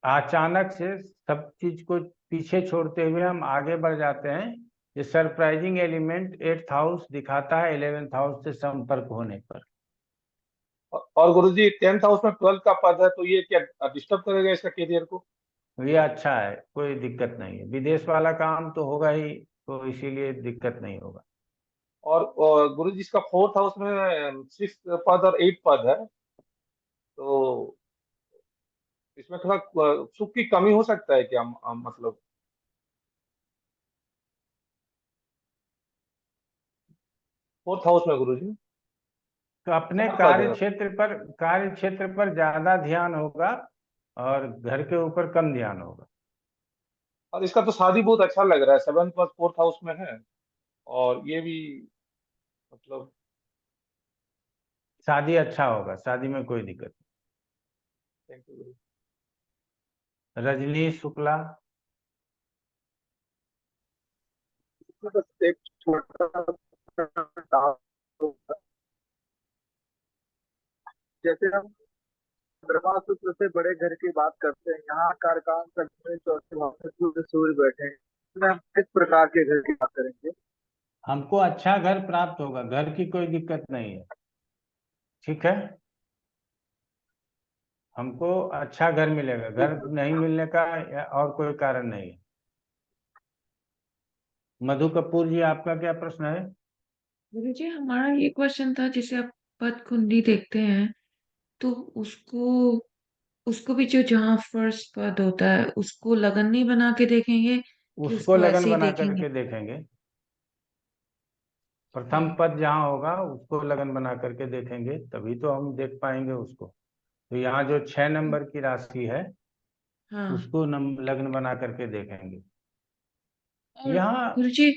अचानक से सब चीज को पीछे छोड़ते हुए हम आगे बढ़ जाते हैं। ये सरप्राइजिंग एलिमेंट 8th हाउस दिखाता है 11th हाउस से संपर्क होने पर। और गुरु जी 10th हाउस में 12th का पद है, तो ये क्या डिस्टर्ब करेगा इसका करियर को? ये अच्छा है, कोई दिक्कत नहीं है। विदेश वाला काम तो होगा ही, तो इसीलिए दिक्कत नहीं होगा। और गुरु जी इसका 4th हाउस में 6th पद और 8th पद है, तो इसमें थोड़ा सुख की कमी हो सकता है क्या, मतलब? फोर्थ हाउस में गुरु जी तो अपने 4 पद है, कार्य क्षेत्र पर ज्यादा ध्यान होगा और घर के ऊपर कम ध्यान होगा। और इसका तो शादी बहुत अच्छा लग रहा है, 7th पद 4th हाउस में है, और ये भी मतलब शादी अच्छा होगा, शादी में कोई दिक्कत थैंक यू गुरु। नहीं। रजनी शुक्ला। बस एक छोटा सा जैसे हम चंद्रमा सूत्र से बड़े घर की बात करते हैं, यहाँ कारकान में चौथे भाव में सूर्य बैठे हैं, इसमें हम किस प्रकार के घर की बात करेंगे? हमको अच्छा घर प्राप्त होगा, घर की कोई दिक्कत नहीं है। ठीक है, हमको अच्छा घर मिलेगा, घर नहीं मिलने का और कोई कारण नहीं है। मधु कपूर जी, आपका क्या प्रश्न है? गुरु जी, हमारा ये क्वेश्चन था, जैसे आप पद कुंडली देखते हैं तो उसको उसको भी जो जहाँ फर्स्ट पद होता है उसको लगन नहीं बना के देखेंगे कि उसको उसको लगन ऐसे ही बना देखेंगे? करके देखेंगे। प्रथम पद जहाँ होगा उसको लगन बना करके देखेंगे, तभी तो हम देख पाएंगे उसको। तो यहाँ जो 6 नंबर की राशि है हाँ। उसको लग्न बना करके देखेंगे। और यहाँ गुरु जी,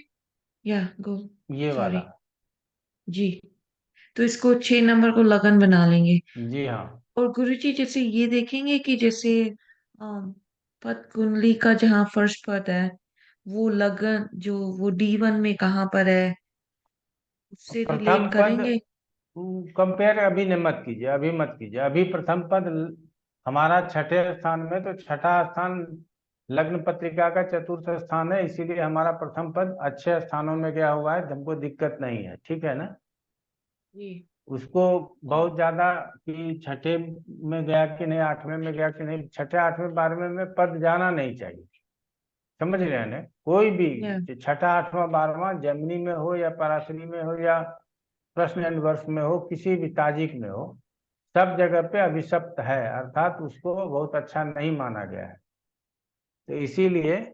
या गो ये वाला। सॉरी जी, तो इसको 6 नंबर को लगन बना लेंगे। जी हाँ। और गुरु जी, जैसे ये देखेंगे कि जैसे पद कुंडली का जहाँ फर्स्ट पद है वो लगन जो वो D1 में कहाँ पर है उससे प्रथम रिलेट पद करेंगे? कंपेयर अभी न मत कीजिए, अभी मत कीजिए। अभी प्रथम पद हमारा 6ठे स्थान में, तो 6ठा स्थान लग्न पत्रिका का चतुर्थ स्थान है, इसीलिए हमारा प्रथम पद अच्छे स्थानों में गया हुआ है, हमको दिक्कत नहीं है। ठीक है ना। जी। उसको बहुत ज्यादा कि 6ठे में गया कि नहीं, 8वें में गया कि नहीं, 6ठे 8वें 12वें में पद जाना नहीं चाहिए। समझ रहे हैं ना। कोई भी या 6ठा 8वां 12वां जेमिनी में हो या पराशरी में हो या प्रश्न एंड वर्ष में हो, किसी भी ताजिक में हो, सब जगह पे अभिशप्त है, अर्थात उसको बहुत अच्छा नहीं माना गया है। तो इसीलिए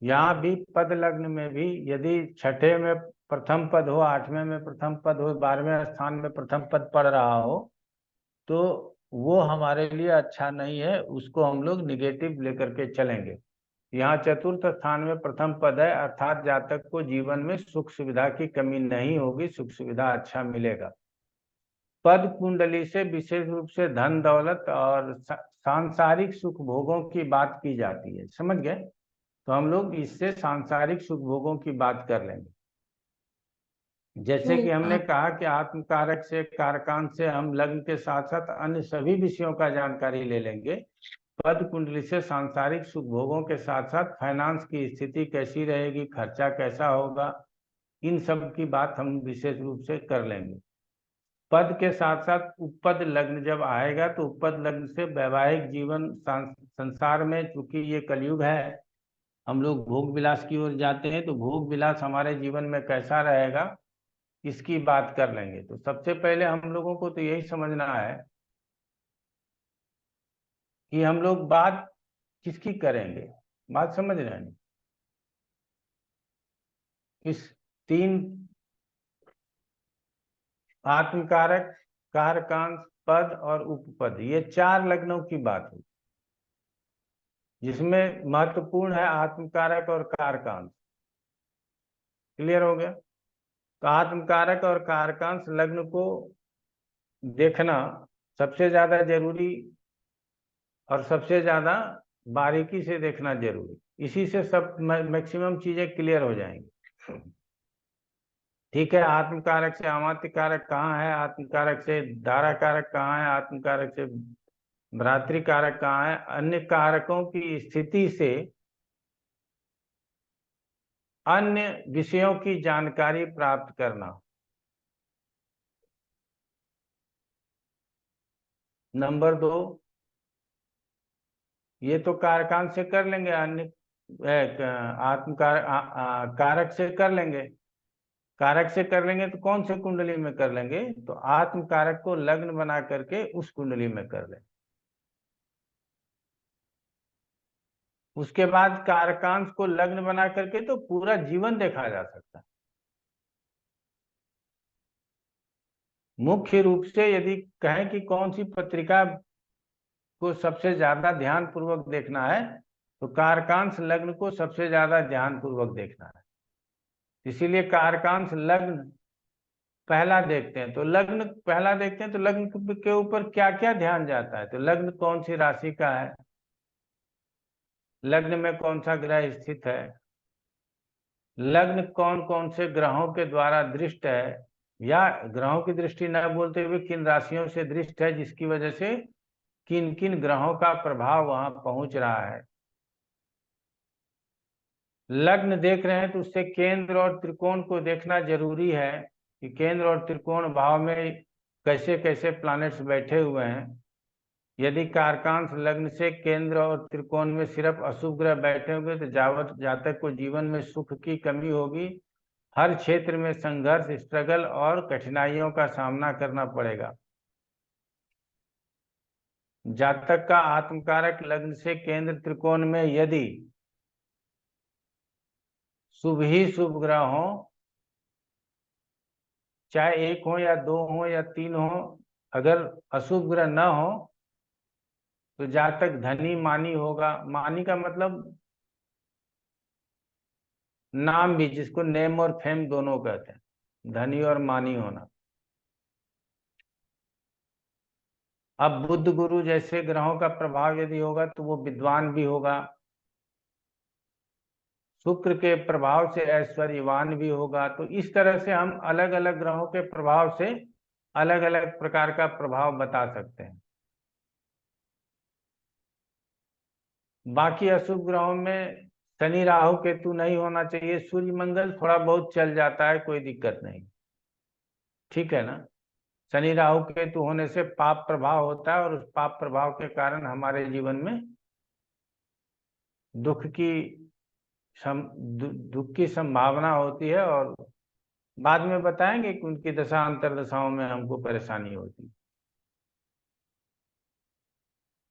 यहाँ भी पद लग्न में भी यदि 6ठे में प्रथम पद हो, 8वें में प्रथम पद हो, 12वें स्थान में प्रथम पद पड़ रहा हो, तो वो हमारे लिए अच्छा नहीं है, उसको हम लोग निगेटिव लेकर के चलेंगे। यहाँ चतुर्थ स्थान में प्रथम पद है, अर्थात जातक को जीवन में सुख सुविधा की कमी नहीं होगी, सुख सुविधा अच्छा मिलेगा। पद कुंडली से विशेष रूप से धन दौलत और सांसारिक सुख भोगों की बात की जाती है। समझ गए। तो हम लोग इससे सांसारिक सुख भोगों की बात कर लेंगे। जैसे तो कि हमने आप कहा कि आत्म कारक से कारकान से हम लग्न के साथ साथ अन्य सभी विषयों का जानकारी ले लेंगे। पद कुंडली से सांसारिक सुख भोगों के साथ साथ फाइनेंस की स्थिति कैसी रहेगी, खर्चा कैसा होगा, इन सब की बात हम विशेष रूप से कर लेंगे। पद के साथ साथ उपपद लग्न जब आएगा तो उपपद लग्न से वैवाहिक जीवन संसार में, चूंकि ये कलयुग है, हम लोग भोग विलास की ओर जाते हैं, तो भोग विलास हमारे जीवन में कैसा रहेगा इसकी बात कर लेंगे। तो सबसे पहले हम लोगों को तो यही समझना है कि हम लोग बात किसकी करेंगे। बात समझ रहे हैं? इस 3 आत्मकारक, कारकांश, पद और उपपद, ये 4 लग्नों की बात है, जिसमें महत्वपूर्ण है आत्मकारक और कारकांश। क्लियर हो गया? तो आत्मकारक और कारकांश लग्न को देखना सबसे ज्यादा जरूरी और सबसे ज्यादा बारीकी से देखना जरूरी। इसी से सब मैक्सिमम चीजें क्लियर हो जाएंगी। ठीक है, आत्मकारक से अमात्य कारक कहाँ है, आत्मकारक से धारा कारक कहाँ है, आत्मकारक से भ्रातृ कारक कहाँ है, अन्य कारकों की स्थिति से अन्य विषयों की जानकारी प्राप्त करना। नंबर 2, ये तो कारकांश से कर लेंगे, अन्य कारक से कर लेंगे। कारक से कर लेंगे तो कौन से कुंडली में कर लेंगे? तो आत्म कारक को लग्न बना करके उस कुंडली में कर लेंगे। उसके बाद कारकांश को लग्न बना करके तो पूरा जीवन देखा जा सकता है। मुख्य रूप से यदि कहें कि कौन सी पत्रिका को सबसे ज्यादा ध्यान पूर्वक देखना है, तो कारकांश लग्न को सबसे ज्यादा ध्यान पूर्वक देखना है। इसीलिए कारकांश लग्न पहला देखते हैं। तो लग्न पहला देखते हैं तो लग्न के ऊपर क्या क्या ध्यान जाता है? तो लग्न कौन सी राशि का है, लग्न में कौन सा ग्रह स्थित है, लग्न कौन कौन से ग्रहों के द्वारा दृष्ट है, या ग्रहों की दृष्टि न बोलते हुए किन राशियों से दृष्ट है, जिसकी वजह से किन किन ग्रहों का प्रभाव वहां पहुंच रहा है। लग्न देख रहे हैं तो उससे केंद्र और त्रिकोण को देखना जरूरी है कि केंद्र और त्रिकोण भाव में कैसे कैसे प्लैनेट्स बैठे हुए हैं। यदि कारकांश लग्न से केंद्र और त्रिकोण में सिर्फ अशुभ ग्रह बैठे होंगे तो जातक को जीवन में सुख की कमी होगी, हर क्षेत्र में संघर्ष, स्ट्रगल और कठिनाइयों का सामना करना पड़ेगा। जातक का आत्मकारक लग्न से केंद्र त्रिकोण में यदि शुभ ही शुभ ग्रह हो, चाहे 1 हो या 2 हो या 3 हो, अगर अशुभ ग्रह न हो तो जातक धनी मानी होगा। मानी का मतलब नाम भी, जिसको नेम और फेम दोनों कहते हैं, धनी और मानी होना। अब बुध गुरु जैसे ग्रहों का प्रभाव यदि होगा तो वो विद्वान भी होगा। शुक्र के प्रभाव से ऐश्वर्यवान भी होगा। तो इस तरह से हम अलग अलग ग्रहों के प्रभाव से अलग अलग प्रकार का प्रभाव बता सकते हैं। बाकी अशुभ ग्रहों में शनि राहु केतु नहीं होना चाहिए। सूर्य मंगल थोड़ा बहुत चल जाता है, कोई दिक्कत नहीं, ठीक है ना। शनि राहु केतु होने से पाप प्रभाव होता है और उस पाप प्रभाव के कारण हमारे जीवन में दुख की संभावना होती है, और बाद में बताएंगे कि उनकी दशा अंतर दशाओं में हमको परेशानी होती है।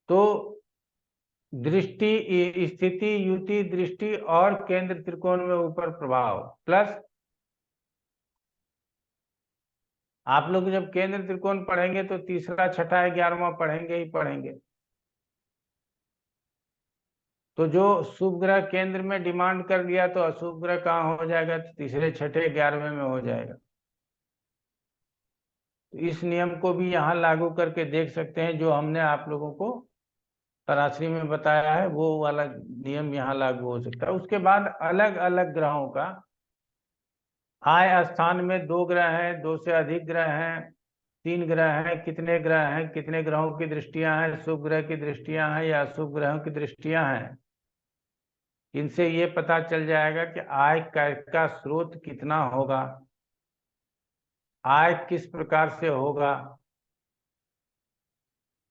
तो दृष्टि, स्थिति, युति, दृष्टि और केंद्र त्रिकोण में ऊपर प्रभाव, प्लस आप लोग जब केंद्र त्रिकोण पढ़ेंगे तो तीसरा, छठा, 11वां पढ़ेंगे ही पढ़ेंगे। तो जो शुभ ग्रह केंद्र में डिमांड कर लिया तो अशुभ ग्रह कहाँ हो जाएगा? तो तीसरे, छठे, 11वें में हो जाएगा। तो इस नियम को भी यहाँ लागू करके देख सकते हैं। जो हमने आप लोगों को पराश्री में बताया है वो वाला नियम यहाँ लागू हो सकता है। उसके बाद अलग अलग ग्रहों का आय स्थान में 2 ग्रह हैं, 2 से अधिक ग्रह हैं, 3 ग्रह हैं, कितने ग्रह हैं, कितने ग्रहों की दृष्टियां हैं, शुभ ग्रह की दृष्टियां हैं या अशुभ ग्रहों की दृष्टियां हैं, इनसे ये पता चल जाएगा कि आय का स्रोत कितना होगा। आय किस प्रकार से होगा,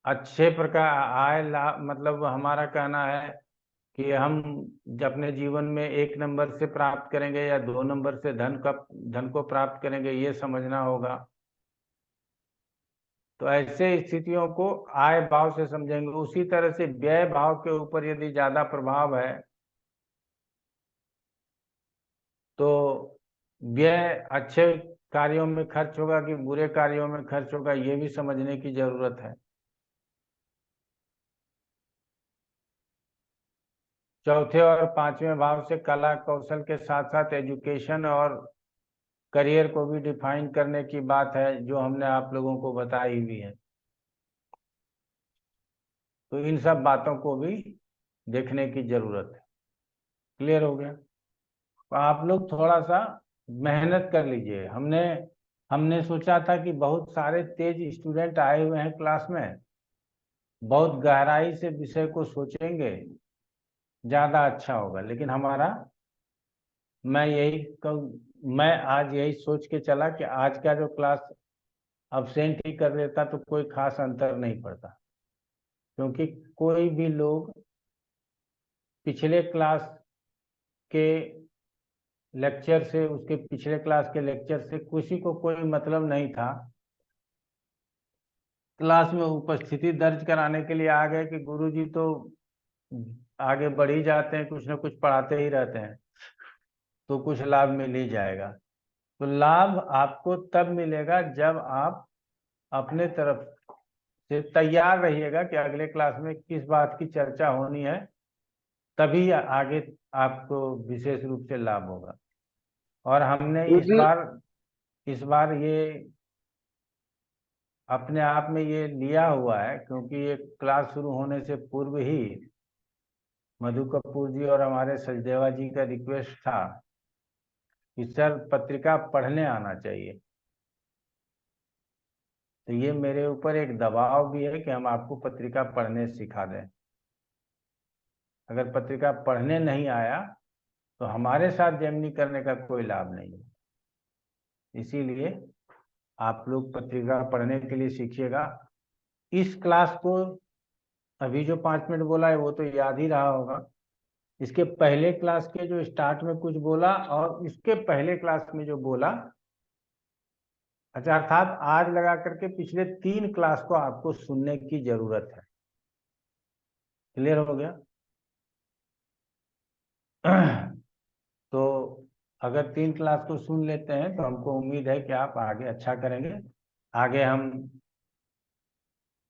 अच्छे प्रकार आय लाभ, मतलब हमारा कहना है कि हम अपने जीवन में 1 नंबर से प्राप्त करेंगे या 2 नंबर से धन को प्राप्त करेंगे, ये समझना होगा। तो ऐसे स्थितियों को आय भाव से समझेंगे। उसी तरह से व्यय भाव के ऊपर यदि ज्यादा प्रभाव है तो व्यय अच्छे कार्यों में खर्च होगा कि बुरे कार्यों में खर्च होगा, ये भी समझने की जरूरत है। चौथे और 5वें भाव से कला कौशल के साथ साथ एजुकेशन और करियर को भी डिफाइन करने की बात है, जो हमने आप लोगों को बताई हुई है। तो इन सब बातों को भी देखने की जरूरत है। क्लियर हो गया? तो आप लोग थोड़ा सा मेहनत कर लीजिए। हमने सोचा था कि बहुत सारे तेज स्टूडेंट आए हुए हैं क्लास में, बहुत गहराई से विषय को सोचेंगे, ज्यादा अच्छा होगा। लेकिन मैं आज यही सोच के चला कि आज का जो क्लास अब्सेंट ही कर देता तो कोई खास अंतर नहीं पड़ता, क्योंकि कोई भी लोग पिछले क्लास के लेक्चर से, उसके पिछले क्लास के लेक्चर से किसी को कोई मतलब नहीं था। क्लास में उपस्थिति दर्ज कराने के लिए आ गए कि गुरुजी तो आगे बढ़ ही जाते हैं, कुछ ना कुछ पढ़ाते ही रहते हैं, तो कुछ लाभ मिल ही जाएगा। तो लाभ आपको तब मिलेगा जब आप अपने तरफ से तैयार रहिएगा कि अगले क्लास में किस बात की चर्चा होनी है, तभी आगे आपको विशेष रूप से लाभ होगा। और हमने इस बार ये अपने आप में ये लिया हुआ है, क्योंकि ये क्लास शुरू होने से पूर्व ही मधु कपूर जी और हमारे सचदेवा जी का रिक्वेस्ट था कि सर पत्रिका पढ़ने आना चाहिए। तो ये मेरे ऊपर एक दबाव भी है कि हम आपको पत्रिका पढ़ने सिखा दें। अगर पत्रिका पढ़ने नहीं आया तो हमारे साथ जेमिनी करने का कोई लाभ नहीं है। इसीलिए आप लोग पत्रिका पढ़ने के लिए सीखिएगा। इस क्लास को अभी जो 5 मिनट बोला है वो तो याद ही रहा होगा। इसके पहले क्लास के जो स्टार्ट में कुछ बोला और इसके पहले क्लास में जो बोला, अच्छा, अर्थात आज लगा करके पिछले 3 क्लास को आपको सुनने की जरूरत है। क्लियर हो गया? तो अगर 3 क्लास को सुन लेते हैं तो हमको उम्मीद है कि आप आगे अच्छा करेंगे। आगे हम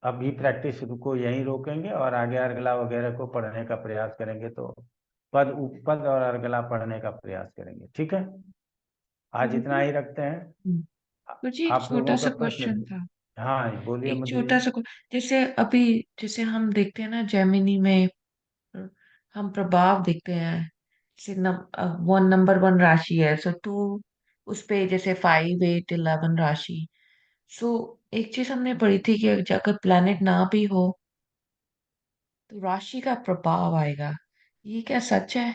अभी प्रैक्टिस को यहीं रोकेंगे और आगे अर्गला वगैरह को पढ़ने का प्रयास करेंगे। तो पद उपपद और अर्गला पढ़ने का प्रयास करेंगे। ठीक है, आज इतना ही रखते हैं। गुरुजी एक आप छोटा लोगों सा का क्वेश्चन प्रश्न? था। हाँ बोलिए एक मधु छोटा जी। सा जैसे अभी जैसे हम देखते हैं ना जेमिनी में, हम प्रभाव देखते हैं। जैसे 1 नंबर 1 राशि है, सो 2 उस पे जैसे 5 8 11 राशि। सो एक चीज हमने पढ़ी थी कि अगर प्लैनेट ना भी हो तो राशि का प्रभाव आएगा। ये क्या सच है?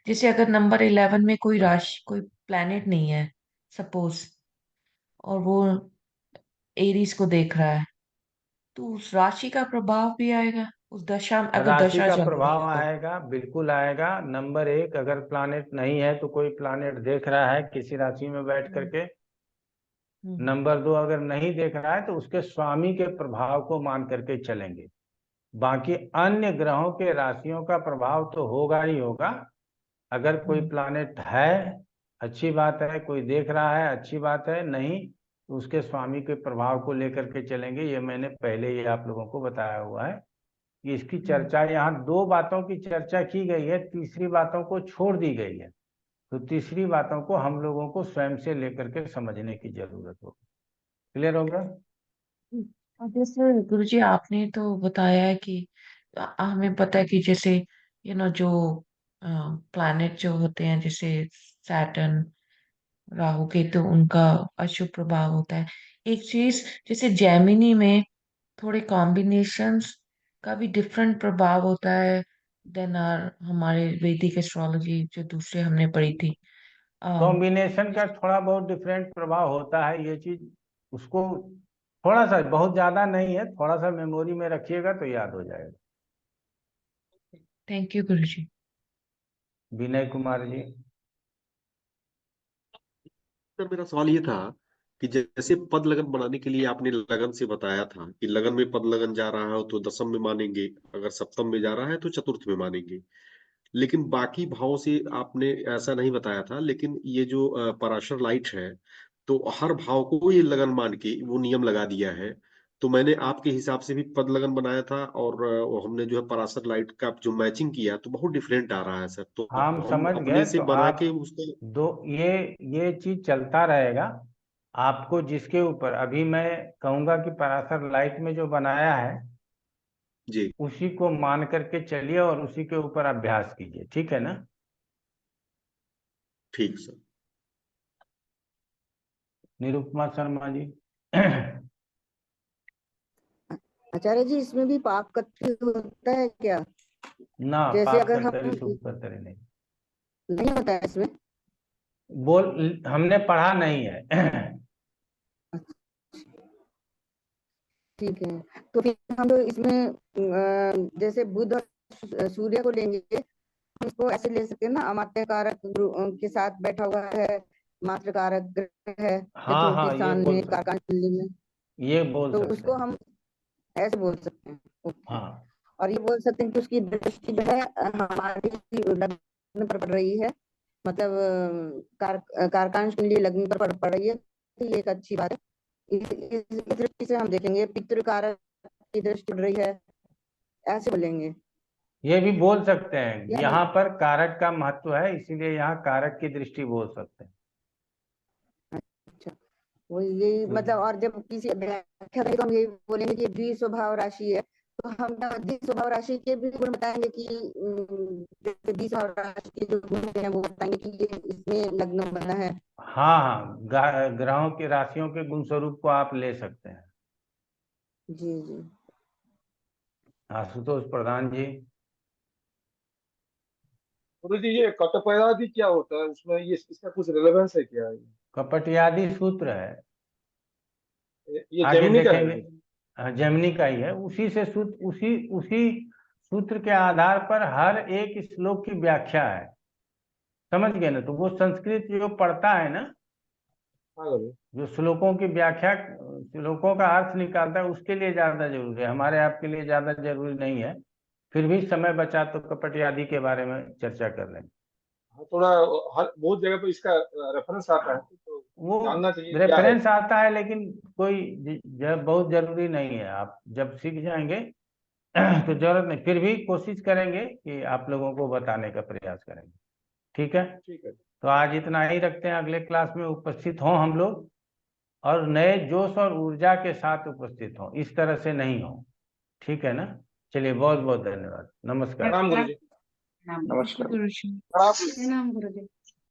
जैसे अगर नंबर 11 में कोई राशि, कोई प्लैनेट नहीं है सपोज, और वो एरीज को देख रहा है, तो उस राशि का प्रभाव भी आएगा उस दशा में, अगर राशि दशा का चल रही प्रभाव है तो। आएगा, बिल्कुल आएगा। नंबर 1, अगर प्लानेट नहीं है तो कोई प्लानेट देख रहा है किसी राशि में बैठ हम्म, करके। हम्म, नंबर 2, अगर नहीं देख रहा है तो उसके स्वामी के प्रभाव को मान करके चलेंगे। बाकी अन्य ग्रहों के राशियों का प्रभाव तो होगा ही होगा। अगर कोई हम्म, प्लानेट है अच्छी बात है, कोई देख रहा है अच्छी बात है, नहीं तो उसके स्वामी के प्रभाव को लेकर के चलेंगे। ये मैंने पहले ही आप लोगों को बताया हुआ है कि इसकी हम्म, चर्चा, यहाँ 2 बातों की चर्चा की गई है, तीसरी बातों को छोड़ दी गई है। तो तीसरी बातों को हम लोगों को स्वयं से लेकर के समझने की जरूरत होगी। क्लियर हो गया? और जैसे गुरुजी आपने तो बताया है कि हमें पता है कि जैसे जो प्लैनेट जो होते हैं जैसे सैटर्न, राहु केतु, उनका अशुभ प्रभाव होता है। एक चीज जैसे जेमिनी में थोड़े कॉम्बिनेशंस का भी डिफरेंट प्रभाव होता है देन आर हमारे वैदिक एस्ट्रोलॉजी जो दूसरे हमने पढ़ी थी। कॉम्बिनेशन का थोड़ा बहुत डिफरेंट प्रभाव होता है, ये चीज उसको थोड़ा सा, बहुत ज्यादा नहीं है, थोड़ा सा मेमोरी में रखिएगा तो याद हो जाएगा। Thank you guruji. Vinay Kumar ji. Sir मेरा सवाल ये था कि जैसे पद लगन बनाने के लिए आपने लगन से बताया था कि लगन में पद लगन जा रहा है तो दसम में मानेंगे, अगर सप्तम में जा रहा है तो चतुर्थ में मानेंगे, लेकिन बाकी भावों से आपने ऐसा नहीं बताया था। लेकिन ये जो पराशर लाइट है तो हर भाव को ये लगन मान के वो नियम लगा दिया है। तो मैंने आपके हिसाब से भी पद लगन बनाया था और वो हमने जो है पराशर लाइट का जो मैचिंग किया तो बहुत डिफरेंट आ रहा है सर। तो हम हम समझ अपने गए, से तो बना आप के उसको दो ये चीज चलता रहेगा। आपको जिसके ऊपर अभी मैं कहूंगा कि पराशर लाइट में जो बनाया है जी उसी को मान करके चलिए और उसी के ऊपर अभ्यास कीजिए, ठीक है ना? ठीक सर। निरुपमा शर्मा जी। आचार्य जी इसमें भी पाक कत्थी होता है क्या? ना, जैसे पाप अगर कर्तरी हम शुभ कर्तरी नहीं नहीं होता है इसमें? बोल, हमने पढ़ा नहीं है। ठीक है, तो फिर हम तो इसमें जैसे बुध और सूर्य को लेंगे, हम इसको ऐसे ले सकते हैं ना, अमात्य कारक के साथ बैठा हुआ है, मात्र कारक ग्रह है हाँ चतुर्थ हाँ, ये स्थान बोल में, सकते कारकान कुंडली में, ये बोल तो सकते उसको हैं। हम ऐसे बोल सकते हैं। ओके। हाँ और ये बोल सकते हैं कि उसकी दृष्टि जो है हमारी लग्न पर पड़ रही है, मतलब कारकांश कुंडली लग्न पर पड़ रही है, तो ये एक अच्छी बात है। इस दृष्टि से हम देखेंगे, पितृ कारक की दृष्टि पड़ रही है, ऐसे बोलेंगे। ये भी बोल सकते हैं, या यहाँ पर कारक का महत्व है इसीलिए यहाँ कारक की दृष्टि बोल सकते हैं। अच्छा, वो यही मतलब, और जब किसी व्याख्या करें तो हम यही बोलेंगे कि द्विस्वभाव राशि है, तो हम द्विस्वभाव राशि के भी गुण बताएंगे कि जैसे द्विस्वभाव राशि के जो गुण हैं वो बताएंगे कि ये इसमें लग्न बना है। हाँ हाँ, ग्रहों के राशियों के गुण स्वरूप को आप ले सकते हैं। जी जी। आशुतोष प्रधान जी। गुरु जी ये कटपयादि क्या होता है उसमें, ये इसका कुछ रिलेवेंस है क्या? कपटयादि सूत्र है, ये आगे जेमिनी का है देखेंगे। ये? हाँ, जेमिनी का ही है। उसी से सूत्र, उसी उसी सूत्र के आधार पर हर एक श्लोक की व्याख्या है, समझ गए ना? तो वो संस्कृत जो पढ़ता है ना, हाँ गुरु। जो श्लोकों की व्याख्या, श्लोकों का अर्थ निकालता है, उसके लिए ज्यादा जरूरी है, हमारे आपके लिए ज्यादा जरूरी नहीं है। फिर भी समय बचा तो कपटयादि के बारे में चर्चा कर लेंगे। हाँ, थोड़ा हर बहुत जगह पे इसका रेफरेंस आता है तो वो जानना चाहिए क्या है। रेफरेंस आता है, लेकिन कोई बहुत जरूरी नहीं है। आप जब सीख जाएंगे तो जरूरत नहीं, फिर भी कोशिश करेंगे कि आप लोगों को बताने का प्रयास करेंगे, ठीक है? ठीक है। तो आज इतना ही रखते हैं, अगले क्लास में उपस्थित हों हम लोग, और नए जोश और ऊर्जा के साथ उपस्थित हों, इस तरह से नहीं हो, ठीक है ना? चलिए, बहुत बहुत धन्यवाद, नमस्कार। प्रणाम गुरु जी। नमस्कार गुरुजी। प्रणाम। प्रणाम गुरुजी।